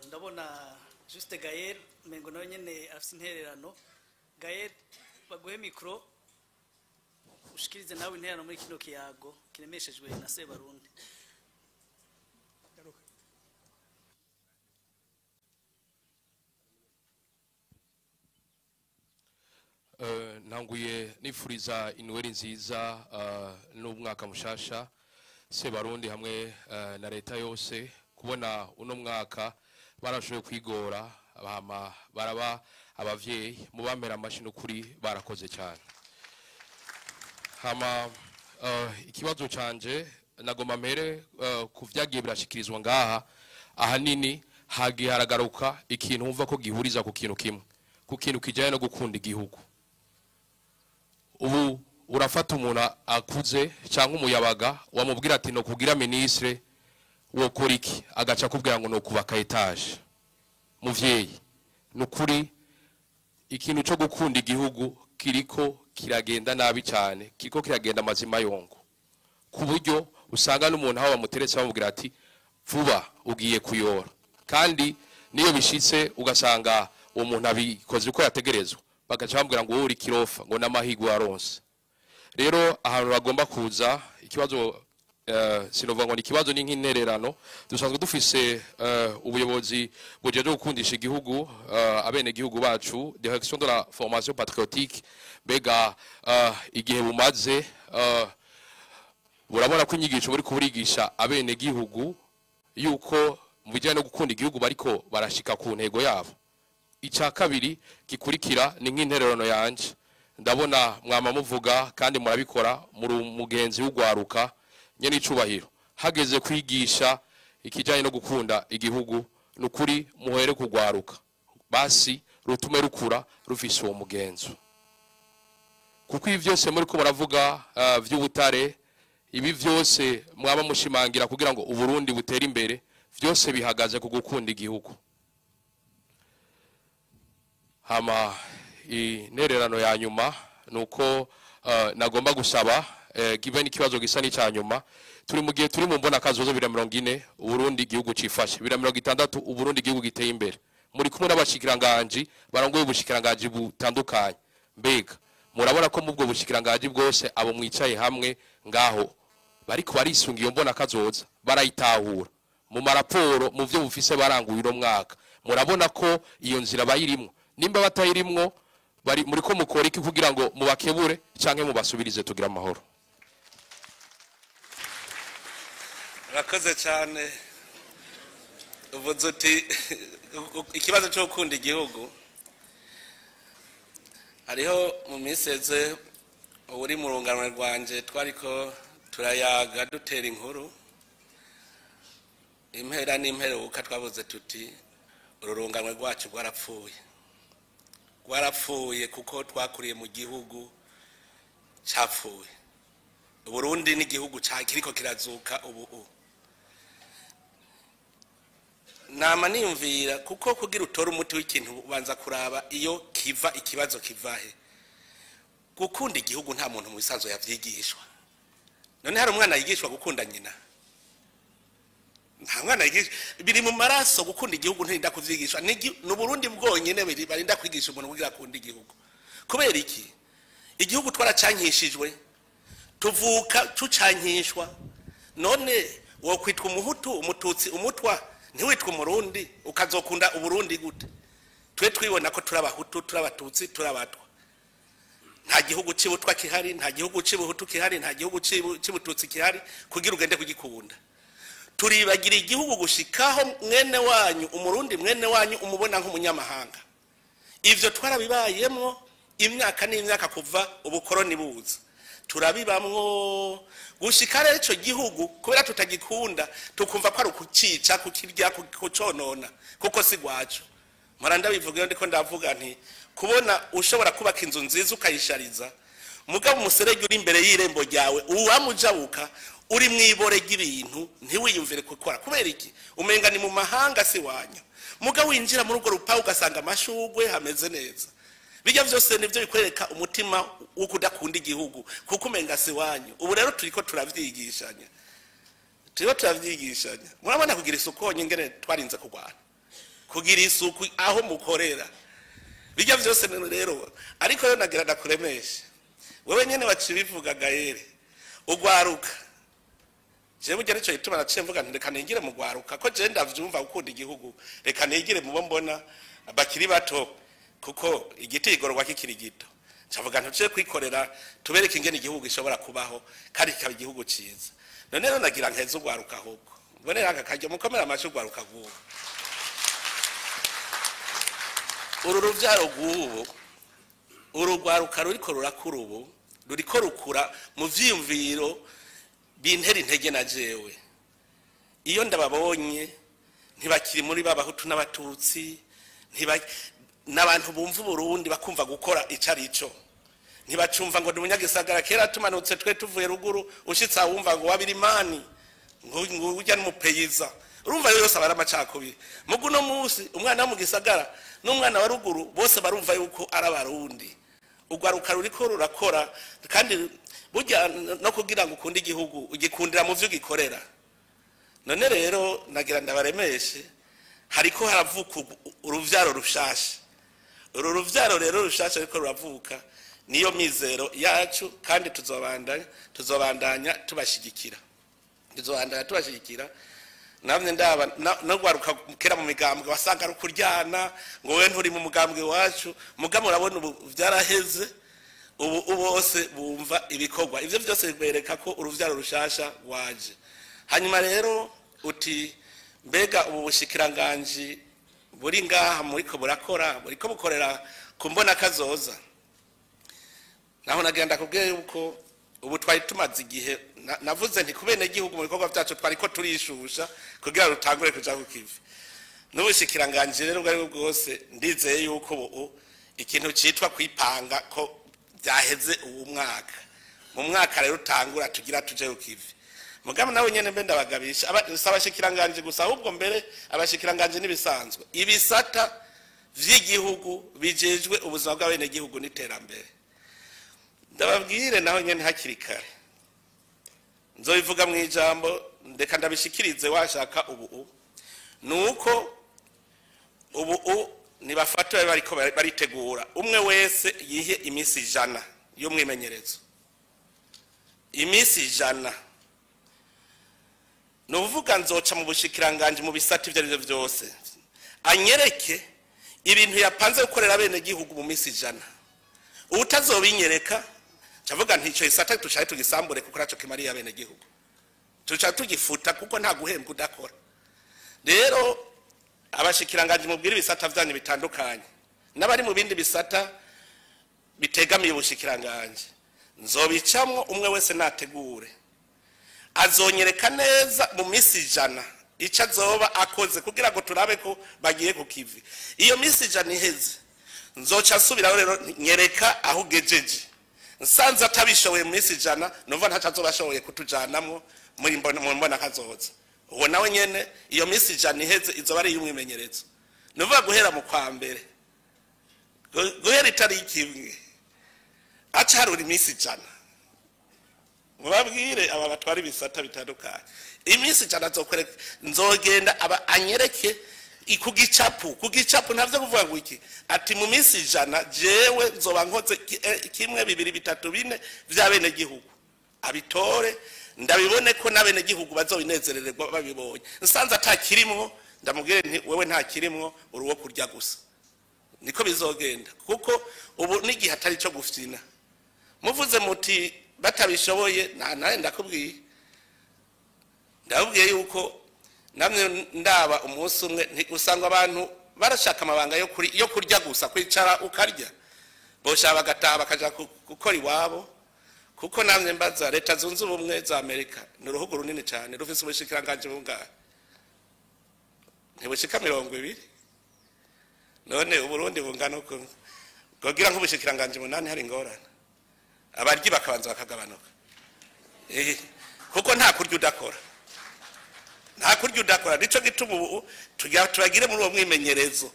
ndabona Juste Gaël mengo nawe nyene afite intererano. Gaël baguhe mikro ushikirize nawe intererano muri kino kiyago kiremeshejwe na Sebarundi. Nanguye nifuriza inweri nziza n'umwaka mushasha Sebarundi hamwe na leta yose kubona uno mwaka barashoboye kwigora baraba abavyeyi mubamera amashino kuri barakoze cyane. Hama ikibazo canje nagomba mpere kuvyagiye birashikirizwa ngaha ahanini hagiye haragaruka ikintu umva ko gihuriza ku kintu kimwe, ku kintu kijanye no gukunda igihugu. Ubu urafata umuntu akuze cyangwa umuyabaga wamubwira ati no kugira ministre wo koriki agaca kubwira ngo no kubaka etage. Muvyeyi nukuri ikintu cyo gukunda igihugu kiriko kiragenda nabi cyane, kiriko kiragenda mazima yongo, ku buryo usanga n'umuntu aho bamuteretse bamubwira ati vuba ugiye kuyora, kandi niyo bishitse ugasanga uwo muntu abikoze uko yategerezwa bagaca bamubwira ngo wowe uri kirofa ngo n'amahigwa aronse. Rero ahantu bagomba kuza ikibazo sinovuga ngo ni kibazo ni nk'intererano dusanzwe dufise ubuyobozi bujeje gukundisha igihugu abene gihugu bacu, direction de la formation patriotique. Bega igihe bumaze burabona ko inyigisho buri kuburigisha abene gihugu yuko mu bijyanye no gukunda igihugu bariko barashika ku ntego yabo. Icya kabiri gikurikira ni nk'intererano yanje, ndabona mwama muvuga kandi murabikora muri umugenzi w'ugwaruka nyene icubahiro hageze kwigisha ikijanye no gukunda igihugu nukuri muhere kugwaruka basi rutume rukura rufise uwo mugenzo, kuko ibi byose muri ko muravuga vy'ubutare ibi byose mwaba mushimangira kugira ngo Uburundi butere imbere byose bihagaze ku gukunda igihugu. hama intererano ya nyuma nuko nagomba gusaba given ikibazo gisa n'icyanyuma turi mu gihe turi mu mbona kazozo 2040 Uburundi igihugu cifashe 2060 Uburundi igihugu giteye imbere muri kumwe n'abashikiranganje barangoye ubushikiranganje butandukanye mbega murabona ko mu bwo bushikiranganje bwose abo mwicaye hamwe ngaho bariko barisunga iyo mbona kazoza barayitahura mu maraporo mu byo bufise baranguye mwaka murabona ko iyo nzira bayirimwo nimba batayirimwo bari muri ko mukora iki kugira ngo mubakebure canke mubasubirize tugira amahoro. Rakoze cyane uvuze uti ikibazo cyo gukunda igihugu hariho mu miseze uri mu runganwe rwanje twariko turayaga dutera inkuru impera n'imperuka twabuze tuti ururunganwe rwacu rwarapfuye kuko twakuriye mu gihugu cyapfuye. Uburundi n'igihugu kiriko kirazuka ubu nama niyumvira kuko kugira utora umuti w'ikintu ubanza kuraba iyo kiva ikibazo kivahe. Gukunda igihugu nta muntu mu bisanzwe yavyigishwa. None hari umwana yigishwa gukunda nyina? Nta mwana yigishwa, biri mu maraso gukunda igihugu ntirinda kuvyigishwa. Ni Burundi bwonyene barinda kwigisha umuntu kugira akunda igihugu. Kubera iki? Igihugu twaracankishijwe, tuvuka tucankishwa. None wo kwitwa umuhutu, umututsi, umutwa ntiwitwa umurundi ukazokunda Uburundi gute? Twe twibona ko turabahutu, turabatutsi, turabatwa. Nta gihugu cibutwa kihari, nta gihugu cibuhutu kihari, nta gihugu cibututsi kihari kugira ugende kugikunda. Turibagira igihugu gushikaho mwene wanyu umurundi mwene wanyu umubona nk'umunyamahanga. Ivyo twarabibayemwo imyaka n'imyaka kuva ubukoroni buza. Turabibamwo gushika rero ico gihugu kubera tutagikunda tukumva ko ari ukucica kukirya kuconona kuko si gwacu. Maranda bivuga ndiko ndavuga nti kubona ushobora kubaka inzu nziza ukayishariza mugabo umuserege uri imbere y'irembo ryawe uwamujabuka uri mwibore y'ibintu ntiwiyumvire gukora kubera iki umenga ni mu mahanga si wanyu mugabo winjira muri urwo rupa ugasanga amashugwe hameze neza. Bijya byose nivyo bikwereka umutima wo kudakunda igihugu kuko umenga si wanyu. Ubu rero turiko turavyigishanya. Murabona kugira isuku nyingene twarinze kugwana. Kugira isuku aho mukorera. Bijya byose rero ariko yo nagira ndakuremesha. Wewe nyene bacibivuga Gaere. Ugwaruka. Je burya nico ituma nacemvuga nti reka nigire mu gwaruka ko je ndavyumva gukunda igihugu. Reka nigire mu mbona bakiri bato. Kuko igiti igorwa kikiri gito cavuga ntuce kwikorera tubereke ingene igihugu gishobora kubaho kandi kaba igihugu ciza. None rero nagira nkeze ugwaruka ahubwo mbone ranga kajya mukomera amashi ugwaruka gubu uru ruvyaro gubu urugwaruka ruriko rurakura ubu ruriko rukura mu vyiyumviro bintera intege na jewe iyo ndababonye ntibakiri muri babahutu n'abatutsi n'abantu bumva Burundi bakumva gukora icarico ntibacumva ngo ndunyagisagara kera tumanutse twe tuvuye ruguru ushitsa wumva ngo wabirimani ngo ujya n'umupeyiza urumva yose abara amacakubiri mugu no musi umwana wo mu gisagara n'umwana wa ruguru bose barumva yuko ari abarundi. Ugwaruka ruriko rurakora kandi burya no kugira ngo ukunde igihugu ugikundira mu vyo gikorera. None rero nagira ndabaremeshe hariko haravuka uruvyaro rushasha. Uru ruvyaro rero rushasha ariko ruravuka niyo mizero yacu kandi tuzobandanya tubashigikira. Namwe ndaba no gwaruka kera mu migambwe wasanga ari kuryana ngo we nturi mu mugambwe wacu mugamo urabona ubu vyaraheze ubu bose bumva ibikorwa ivyo byose bibereka ko uruvyaro rushasha waje. Hanyuma rero uti mbega ubu bushikiranganje buri ngaha muriko buriko bukorera kumbona kazoza. Naho nagenda kubwiye yuko ubu twari tumaze igihe navuze nti kubene igihugu mu bikorwa byacu twariko turishusha kugira rutangure kuja kukivi. N'ubushikiranganje rero bwari bwose ndizeye yuko ubu ikintu citwa kwipanga ko byaheze ubu mwaka. Mu mwaka rero utangura tugira tuje kukivi. Mugabo nawe nyene mbe ndabagabisha abashikiranganje gusa ahubwo mbere abashikiranganje nibisanzwe ibisata vy'igihugu bijejwe ubuzima bw'abenegihugu n'iterambere. Ndababwire naho nyene hakiri kare, nzobivuga mu ijambo ndeka ndabishikirize washaka ubu nuko ubu nibafata bariko baritegura umwe wese yihe imisi 100 y'umwimenyerezo. Imisi 100 nuvuga nzoca mu bushikiranganje mu bisata ivyo vyose anyereke ibintu yapanze gukorera bene gihugu mu misi 100. Utazobinyereka cavuga ntico isata tushaye tugisambure kuko raco kimari ya bene gihugu tuca tugifuta kuko nta guhembwa udakora. Rero abashikiranganje mubwira ibisata vyanye bitandukanye n'abari mu bindi bisata bitegamiye ubushikiranganje nzobicamwo umwe wese nategure azonyereka neza mu misi 100 ica azoba akoze kugira ngo turabe ko bagiye ku kivi. Iyo misi 100 iheze nzoca nsubiraho rero nyereka aho gejeje nsanze atabishoboye mu misi 100 numva ntacazobashoboye kutujanamwo muri mbona kazoza. Uwo nawe nyene iyo misi 100 iheze izoba ari y'umwimenyerezo nuvuga guhera mu kwa mbere guhera itariki imwe acarura imisi 100 mubabwire aba batwara ibisata bitandukanye imisi 100 azokwereka nzogenda aba anyereke kugicapu ntavyo kuvuga ngo iki ati mu misi 100 jewe nzoba nkoze kimwe bibiri bitatu bine vy'abene gihugu abitore ndabibone ko n'abene gihugu bazobinezerererwa babibonye. Nsanze atakirimwo ndamubwire nti wewe nta kirimwo uruwo kurya gusa. Niko bizogenda kuko ubu nigihe atari cyo gufyina muvuze muti batabishoboye naye ndakubwiye yuko namwe ndaba umunsi umwe usanga abantu barashaka amabanga yo kurya gusa kwicara ukarya bosha bagataha bakaja gukora iwabo kuko namwe mbaza leta zunze ubumwe za Amerika n'uruhugu runini cyane rufise ubushikiranganje bungahe ntibushika 20 none Uburundi bungana uko kugira nk'ubushikiranganje 8 hari ingorane abaryi bakabanza bakagabanuka kuko nta kurya udakora nico gituma ubu tubagire muri uwo mwimenyerezo.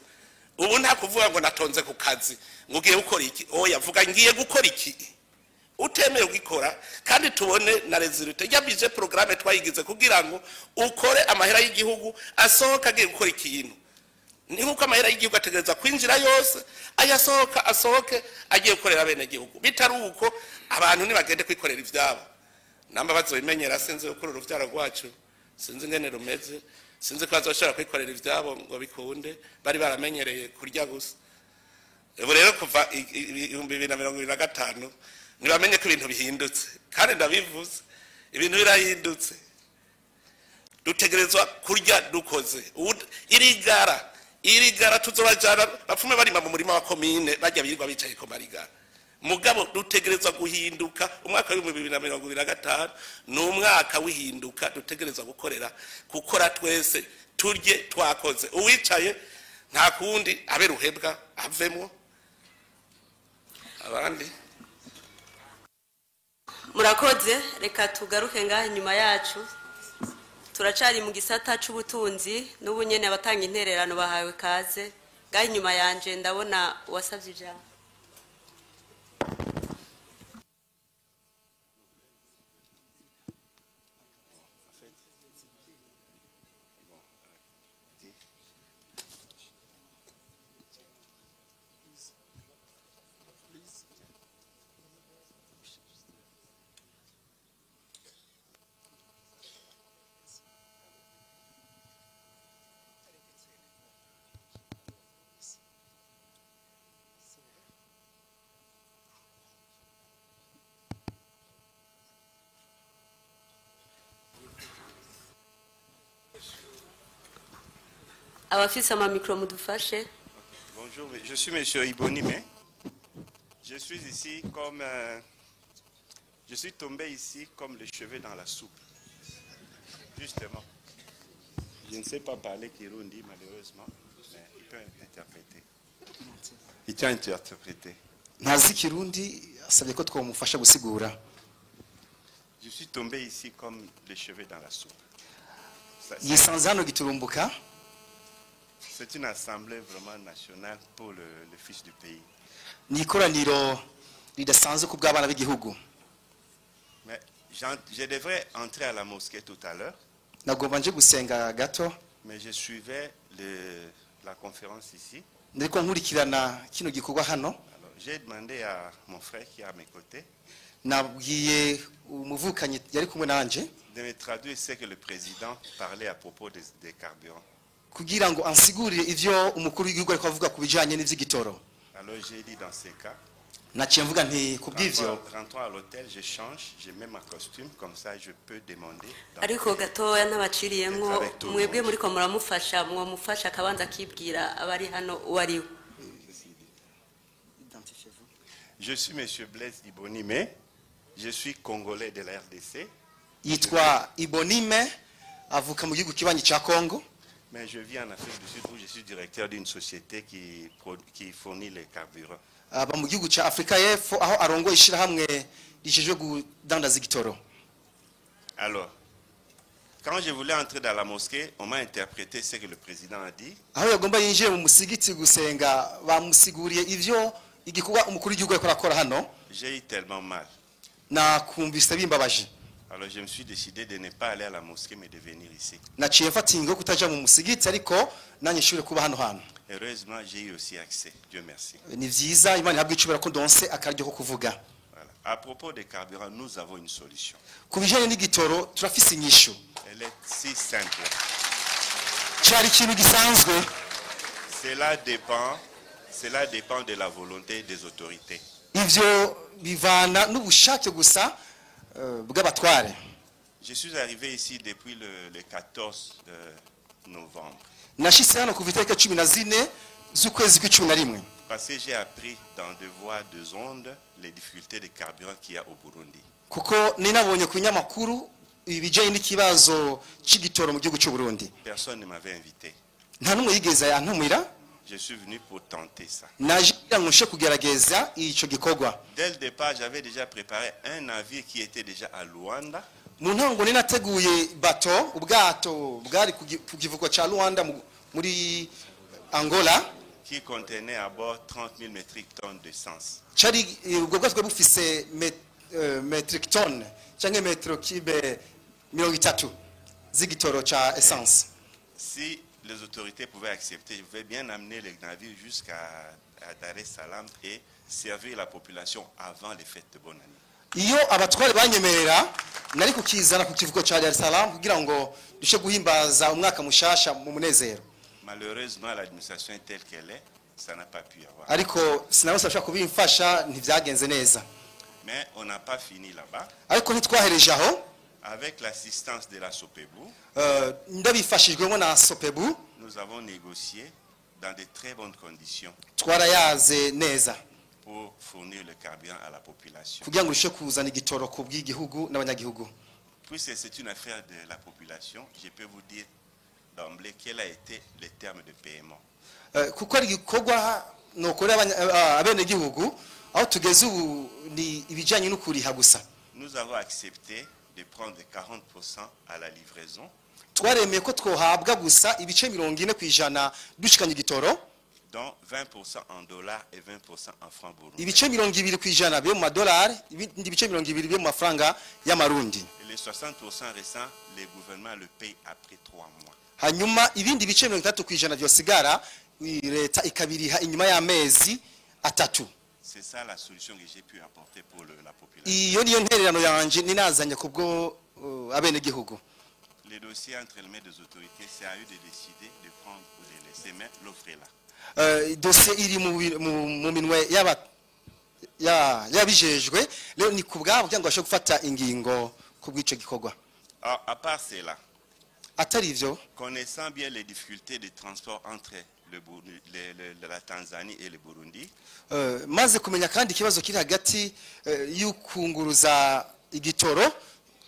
Ubu nta kuvuga ngo natonze ku kazi ngo ugiye gukora iki oya vuga ngiye gukora iki utemeye ugikora kandi tubone na resultat yabije programme twayigize kugira ngo ukore amahera y'igihugu asohoka agiye gukora ikintu. Ni nkuko amahera y'igihugu ategereza kwinjira yose asohoke agiye gukorera bene gihugu bitari uko abantu nibagende kwikorera ivyabo namba bazobimenyera sinzi ukuri uruvyaro rwacu sinzi ngene rumeze sinzi ko bazoshobora kwikorera ivyabo ngo bikunde bari baramenyereye kurya gusa. Ubu rero kuva 2025 nibamenye ko ibintu bihindutse kandi ndabivuze ibintu birahindutse dutegerezwa kurya dukoze. Irigara tuzobajana bapfume barima mu murima wa komine bajya birirwa bicaye ko marigara mugabo dutegerezwa guhinduka. Umwaka wa 2025 n'umwaka wihinduka dutegerezwa gukora twese turye twakoze. Uwicaye nta kundi abe ruhebwa avemwo abandi. Murakoze reka tugaruke ngaho nyuma yacu turacari mu gisata c'ubutunzi n'ubu nyene abatanga intererano bahawe kaze ngaho nyuma yanje ndabona wasavye ijambo. Bonjour, je suis monsieur Ibonime. Je suis ici comme je suis tombé ici comme le cheveu dans la soupe. Justement. Je ne sais pas parler Kirundi malheureusement, mais il peut interpréter. Il peut interpréter. Ntazi Kirundi asabye ko twamufasha gusigura. Je suis tombé ici comme le cheveu dans la soupe. Yisanze hano giturumbuka C'est une assemblée vraiment nationale pour le fils du pays. ni ikoraniro ridasanzwe ku bw'abana b'igihugu. Mais je devrais entrer à la mosquée tout à l'heure, Nagomba nje gusenga gato, mais je suivais la conférence ici. ndiko nkurikirana kino gikorwa hano. Alors, j'ai demandé à mon frère qui est à mes côtés Nabwiye umuvukanyi yari kumwe nanje de me traduire ce que le président parlait à propos des carburants. kugira ngo ansigurire ivyo umukuru w'igihugu ariko avuga ku bijanye n'ivy'igitoro. Alors j'ai dit dans ces cas, Naciye mvuga nti kubw'ivyo rentrons à l'hôtel, je change, je mets ma costume, comme ça je peux demander. ariko gatoya n'abaciriyemwo mwebwe muriko muramufasha mwamufasha akabanza akibwira abari hano uwo ari we. Je suis monsieur Blaise Ibonime, je suis congolais de la RDC. yitwa Ibonime avuka mu gihugu kibanyi ca Kongo, Mais je vis en Afrique du Sud où je suis directeur d'une société qui fournit les carburants. aba mu gihugu ca Afrika y'Epfo aho arongoye ishirahamwe rishijwe kudandaza igitoro. Alors, quand je voulais entrer dans la mosquée, on m'a interprété ce que le président a dit. Aho yagomba yinjire mu musigiti gusenga bamusiguriye ivyo igikorwa umukuru w'igihugu ariko arakora hano, J'ai eu tellement mal. nakumvise bimbabaje. Alors je me suis décidé de ne pas aller à la mosquée mais de venir ici. Naciye mfata ingo kutaja mu musigiti ariko nanye nshobore kuba hano hano. Heureusement, j'ai eu aussi accès. Dieu merci. Ni vyiza Imana ihabwe icubera ko ndonse akaryo ko kuvuga. Voilà. À propos des carburants, nous avons une solution. Ku bijanye n'igitoro turafise inyishu. Elle est si simple. Cari ikintu gisanzwe. Cela dépend de la volonté des autorités. Ivyo bivana n'ubushake gusa bw'abatware. Je suis arrivé ici depuis le 14 novembre. Nashitse hano kuva itariki 14 z'ukwezi kw'icumi. Parce que j'ai appris dans deux voies, deux ondes, les difficultés de carburant qu'il y a au Burundi. Kuko ninabonye ku nyamakuru ibijanye n'ikibazo c'igitoro mu gihugu cy'u Burundi. Personne ne m'avait invité. Nta numwe yigeze yantumira. Je suis venu pour tenter ça. Naje ngushe kugerageza ico gikorwa. Dès le départ, j'avais déjà préparé un navire qui était déjà à Luanda. Mu ntango ninateguye bato ubwato bwari ku kivuko ca Luanda muri Angola, qui contenait à bord 30 000 métriques tonnes d'essence. cari ubwo bwato bufise metric tonne canke metero kibe 30 z'igitoro ca essence. Si les autorités pouvaient accepter, je vais bien amener les navires jusqu'à Dar es Salaam et servir la population avant les fêtes de bonne année. Iyo abatware banyemerera nari kukizana ku kivuko ca Dar es Salaam kugira ngo dushe guhimbaza umwaka mushasha mu munezero. Malheureusement, l'administration est telle qu'elle est, ça n'a pas pu y avoir. Ariko sinabasha bashaka kubimfasha ntivyagenze neza. Mais on n'a pas fini là-bas. Ariko ntitwahereje aho. Avec l'assistance de la SOPEBU, ndabifashijwemo na SOPEBU, nous avons négocié dans de très bonnes conditions twarayaze neza pour fournir le carburant à la population. kugira ngo rushe kuzana igitoro ku bw'igihugu n'abanyagihugu. Puisque c'est une affaire de la population, je peux vous dire d'emblée quel a été le terme de paiement. Kuko ari gikorwa nokore abenegihugu aho tugeze ubu ni ibijanye no kuriha gusa. Nous avons accepté de prendre 40% à la livraison. Twaremeye ko twohabwa gusa ibice 40% dushikanye igitoro, dont 20% en dollars et 20% en francs burundais. Ibice 20% byo mu madolari, ibindi bice 20 byo mu mafaranga y'amarundi. Et les 60% restants, les gouvernements le payent après 3 mois. Hanyuma ibindi bice 30% byosigara leta ikabiriha inyuma y'amezi atatu. C'est ça la solution que j'ai pu apporter pour la population. Iyo niyo ntererano yanje ninazanye kubwo abenegihugu. Les dossiers entre les mains des autorités, c'est à eux de décider de prendre ou de laisser, mais l'offre est là. Dossier iri mu minwe yabijejwe rero ni kubwabo kugira ngo bashe gufata ingingo kubw'ico gikorwa. À part cela, atari ivyo, connaissant bien les difficultés de transport entre la Tanzanie et le Burundi, maze kumenya kandi ikibazo kiri hagati y'ukunguruza igitoro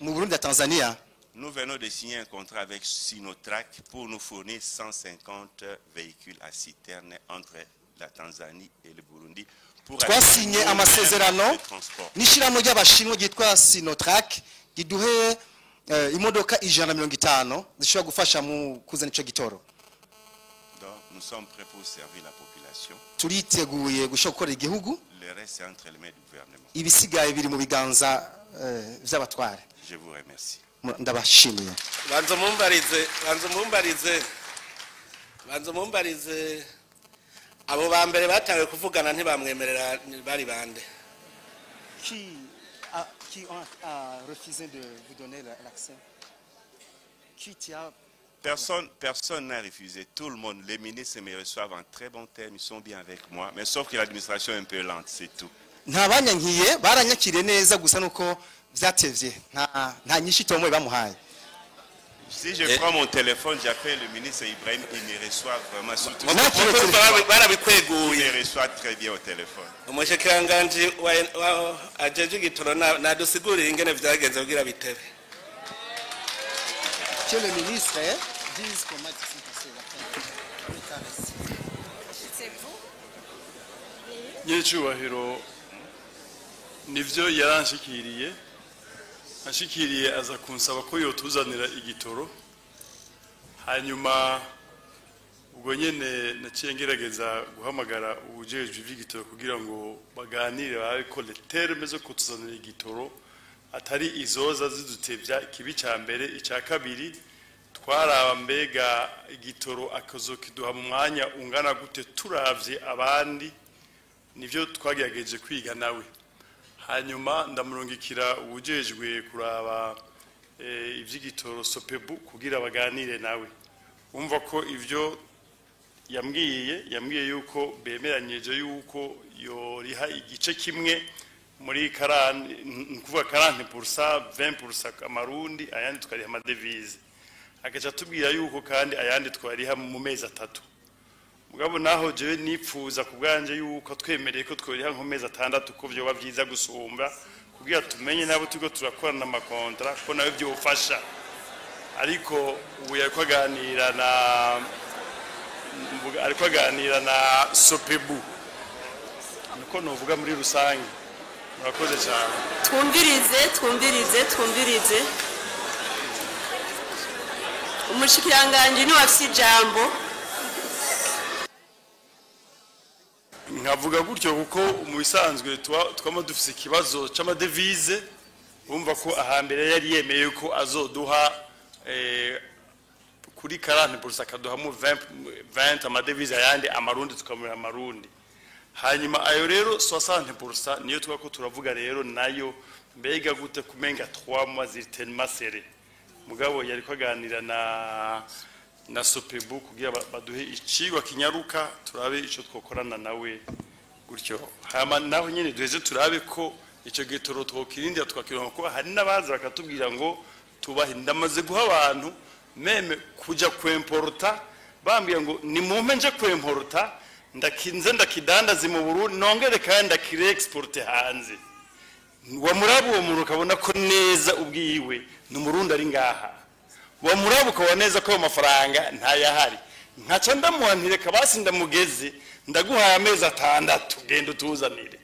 mu Burundi na Tanzania, nous venons de signer un contrat avec Sinotrack pour nous fournir 150 véhicules à citerne entre la Tanzanie et le Burundi. Twasinye amasezerano n'ishiramo ry'abashinwa ryitwa Sinotrack giduhe imodoka 150 zishobora gufasha mu kuzana ico gitoro. Donc Nous sommes prêts pour servir la population. turiteguye gushokora igihugu Le reste, c'est entre les mains du gouvernement. ibisigaye biri mu biganza vy'abatware. Je vous remercie. Ndabashimiye. banza mumbarize abo ba mbere batawe kuvugana ntibamwemerera bari bande. Qui a refusé de vous donner l'accès? Qui tient? Personne n'a refusé. Tout le monde, les ministres me reçoivent en très bon terme, ils sont bien avec moi, mais sauf que l'administration est un peu lente, c'est tout. Nta banyankiye baranyakire neza gusa nuko vyatevye nta nyinshi tomwe bamuhaye. Si je prends mon téléphone, j'appelle le ministre Ibrahim, il me reçoit vraiment surtout. Il me reçoit très bien au téléphone. Umushikiranganji ajeje igitoro nadusigurira ingene vyagenze kugira bitebe. Que le ministre dise comment il s'est passé. Nyecubahiro nivyo yaranshikiriye ashikiriye aza kunsaba ko yotuzanira igitoro hanyuma ubwo nyene naciye ngerageza guhamagara ubujejwe ivy'igitoro kugira ngo baganire ariko le terme zo kutuzanira igitoro atari izoza zidutevya kibi ca mbere ica kabiri twaraba mbega igitoro akazokiduha mu mwanya ungana gute turavye abandi nivyo twagerageje kwiga nawe hanyuma ndamurungikira ubujejwe kuraba ivy'igitoro sopebu kugira baganire nawe umva ko ivyo yambwiye yuko bemeranyije yuko yoriha igice kimwe muri kuvuga 40% 20% amarundi ayandi tukariha amadevize akaca tubwira yuko kandi ayandi twariha mu mezi 3 mugabo naho jewe nipfuza kubwanje yuko twemereye ko tworiha nko mezi 6 ko byo bavyiza gusumba kugira tumenye nabo tugo turakorana amakontra ko nawe byofasha ariko ubu ariko aganira na sopebu niko novuga muri rusange murakoze cyane twumvirize umushikiranganji ni wafise ijambo nkavuga gutyo kuko mu bisanzwe twama dufise ikibazo c'amadevize umva ko ahambere yari yemeye ko azoduha kuri 40% akaduhamo 20 amadevize ayandi amarundi tukamura amarundi hanyuma ayo rero 60% niyo twako turavuga rero nayo mbega gute kumenga 3 mois tellement serré mugabo yari kwaganira na sopebu kugira baduhe icigwa kinyaruka turabe ico twokorana nawe gutyo hama naho nyene duheze turabe ko ico gitoro twokirindira twakironka ko hari nabaza bakatubwira ngo tubahe ndamaze guha abantu meme kuja kwemporta bambwiye ngo ni mumpe nje kwemporta ndakidandaza mu Burundi nongere kandi ndakirexporte hanze wamurabu uwo muntu ukabona ko neza ubwiwe n'umurundi ari ngaha wamurabu ukabona neza ko ayo mafaranga ntayahari nkaca ndamuhanire kabasi ndamugeze ndaguhaye amezi 6 genda utuzanire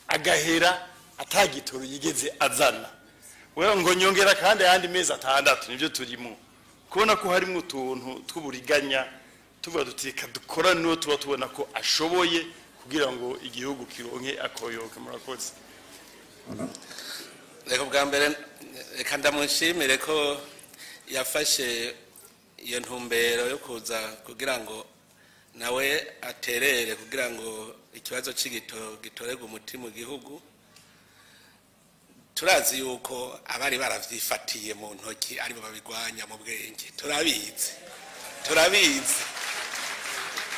agahera atagitoro yigeze azana wewe ngo nyongera kandi ayandi mezi 6 nivyo turimo kubona ko harimo utuntu tw'uburiganya tuvuga dutika dukora no tuba tubona ko ashoboye kugira ngo igihugu kironke akoyoka murakoze reka bwa mbere reka ndamushimire ko yafashe iyo ntumbero yo kuza kugira ngo nawe aterere kugira ngo ikibazo c'igitoro gitorerwe umuti mu gihugu turazi yuko abari baravyifatiye mu ntoki aribo babigwanya mu bwenge turabizi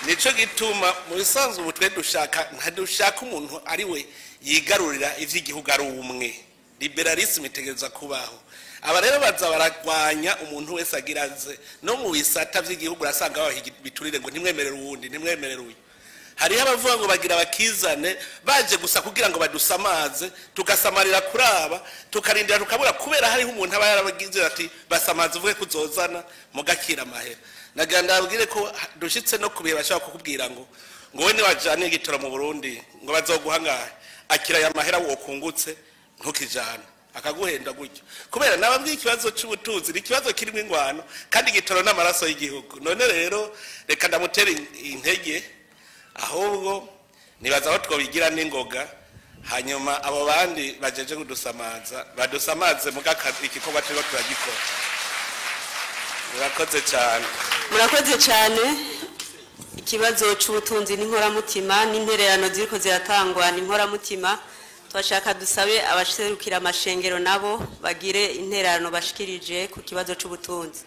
nico gituma mu bisanzwe ubutwe ntadushaka umuntu ari we yigarurira ivy'igihugu ari umwe liberalisme itegereza kubaho aba rero baza baragwanya umuntu wese agiraze no mu bisata vy'igihugu rasanga aho biturire ngo ntimwemerere uwundi ntimwemerere uyu hariho abavuga ngo bagira bakizane baje gusa kugira ngo badusamaze tugasamarira kuraba tukarindira tukabura kubera hariho umuntu aba yarabagize ati basamaze uvuge kuzozana mugakira amahera naganda abwire ko dushitse no kubihe bashaka kukubwira ngo we ni wajane igitoro mu Burundi ngo bazoguhangaye akira ya mahera wo kungutse ntukijana akaguhenda gutyo kubera nababwiye ikibazo cy'ubutunzi ni ikibazo kirimo ingwano kandi igitoro n'amaraso y'igihugu none rero reka ndamutera intege ahubwo nibaza aho twobigira n'ingoga hanyuma abo bandi bajeje kudusamaza badusamaze igikorwa turiko turagikora murakoze cyane ikibazo cy'ubutunzi n'inkoramutima n'intererano ziriko ziratangwa n'inkoramutima twashaka dusabe abashirukira amashengero nabo bagire intererano bashikirije ku kibazo cy'ubutunzi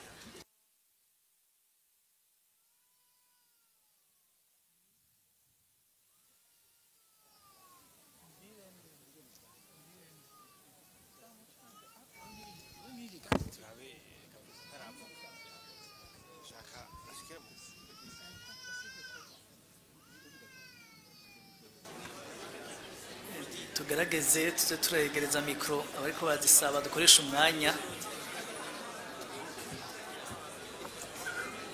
tugerageze tuze turegereza mikro abariko bazisaba dukoresha umwanya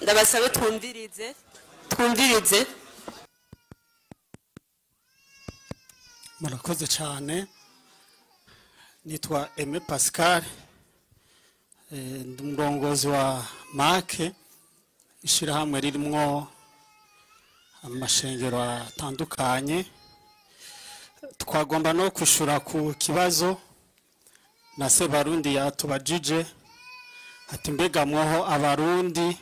ndabasabe twumvirize murakoze cyane nitwa Aime Pascal ndi umurongozi wa make ishyirahamwe ririmwo amashengero atandukanye twagomba no kwishura ku kibazo na se barundi yatubajije ati mbega mwoho abarundi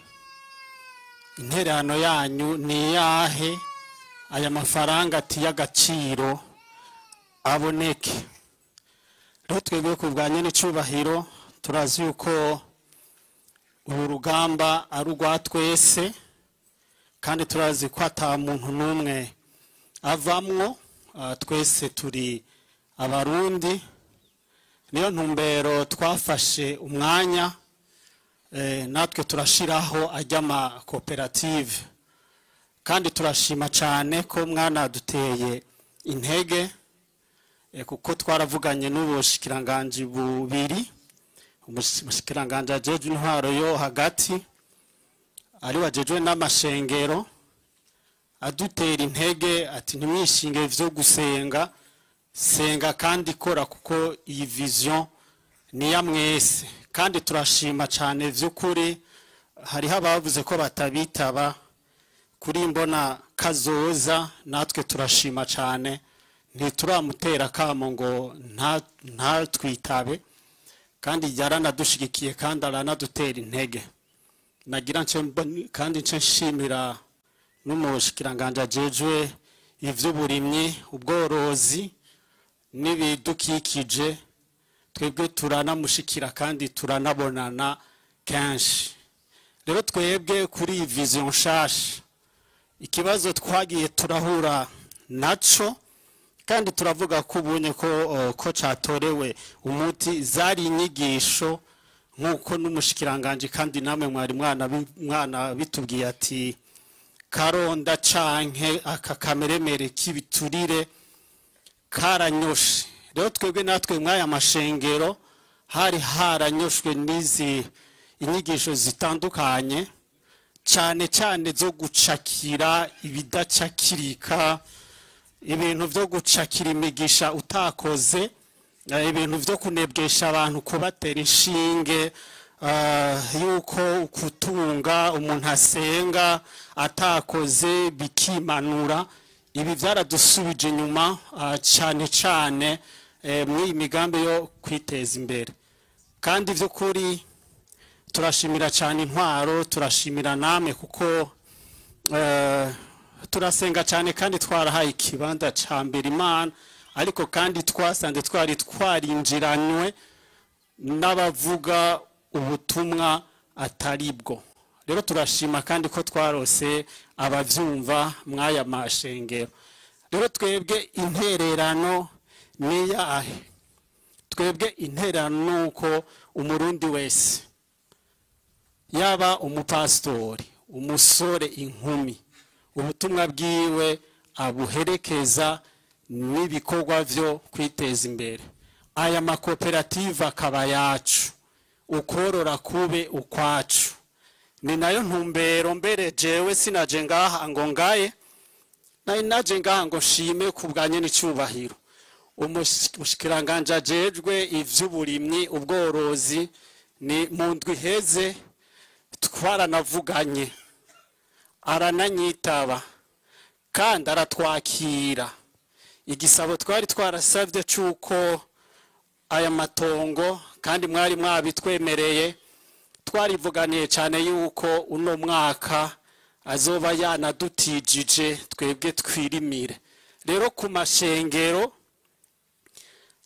intererano yanyu ni yahe aya mafaranga ati y'agaciro aboneke rero twebwe kurwanya n'icubahiro turazi yuko uru rugamba ari urwa twese kandi turazi ko ata muntu n'umwe avamwo twese turi abarundi niyo ntumbero twafashe umwanya natwe turashiraho ajya ama koperative kandi turashima cyane ko mwana duteye intege kuko twaravuganye n'ubushikiranganje bubiri umushikiranganje ajeje intwaro yo hagati ari wajejwe n'amashengero adutera intege ati ntimwishinge vyo gusenga senga kandi kora kuko iyi vision ni ya mwese kandi turashima cyane vy'ukuri hariho abavuze ko batabitaba kuri mbona kazoza natwe turashima cyane ntituramutera kamo ngo nta twitabe kandi yaranadushigikiye kandi aranadutera intege nagira kandi nce nshimira n'umushikiranganje ajejwe ivy'uburimyi ubworozi n'ibidukikije twebwe turanamushikira kandi turanabonana kenshi rero twebwe kuri iyi vision nshasha ikibazo twagiye turahura naco kandi turavuga ko ubunye ko catorewe umuti zari inyigisho nk'uko n'umushikiranganje kandi namwe mwari mwana bitubwiye ati karonda canke aka kameremere k'ibiturire karanyoshe rero twebwe natwe mwaya mashengero hari haranyoshwe n'izi inyigisho zitandukanye cyane cyane zo gucakira ibidacakirika ibintu byo gucakira imigisha utakoze ibintu byo kunebgesha abantu kubatera inshinge yuko kutunga umuntu asenga atakoze bikimanura ibi byaradusubije inyuma cyane cyane muri migambi yo kwiteza imbere kandi by'ukuri turashimira cyane intwaro turashimira namwe kuko turasenga cyane kandi twarahaye ikibanza ca mbere Imana ariko kandi twasanze twari twarinjiranywe n'abavuga ubutumwa ataribwo rero turashima kandi ko twarose abavyumva mwaya mashengero rero twebwe intererano ni yahe twebwe intererano nuko umurundi wese yaba umupastori umusore inkumi ubutumwa bwiwe abuherekeza n'ibikorwa vyo kwiteza imbere aya makoperative akaba yacu ukorora kube ukwacu ni nayo ntumbero mbere jewe sinaje ngaha ngo ngaye naje ngaha ngo shime kubwanye n'icubahiro umushikiranganje ajejwe ivy'uburimyi ubworozi ni mu ndwi iheze twaranavuganye arananyitaba kandi aratwakira igisabo twari twarasavye cuko aya matongo kandi mwari mwabitwemereye twarivuganiye cyane yuko uno mwaka azoba yanadutijije twebwe twirimire rero ku mashengero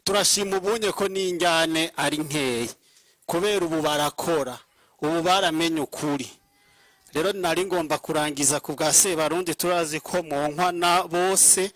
turashima ubunye ko n'injyane ari nkeye kubera ubu barakora ubu baramenye ukuri rero nari ngomba kurangiza ku bwa Sebarundi turazi ko mu nkwana bose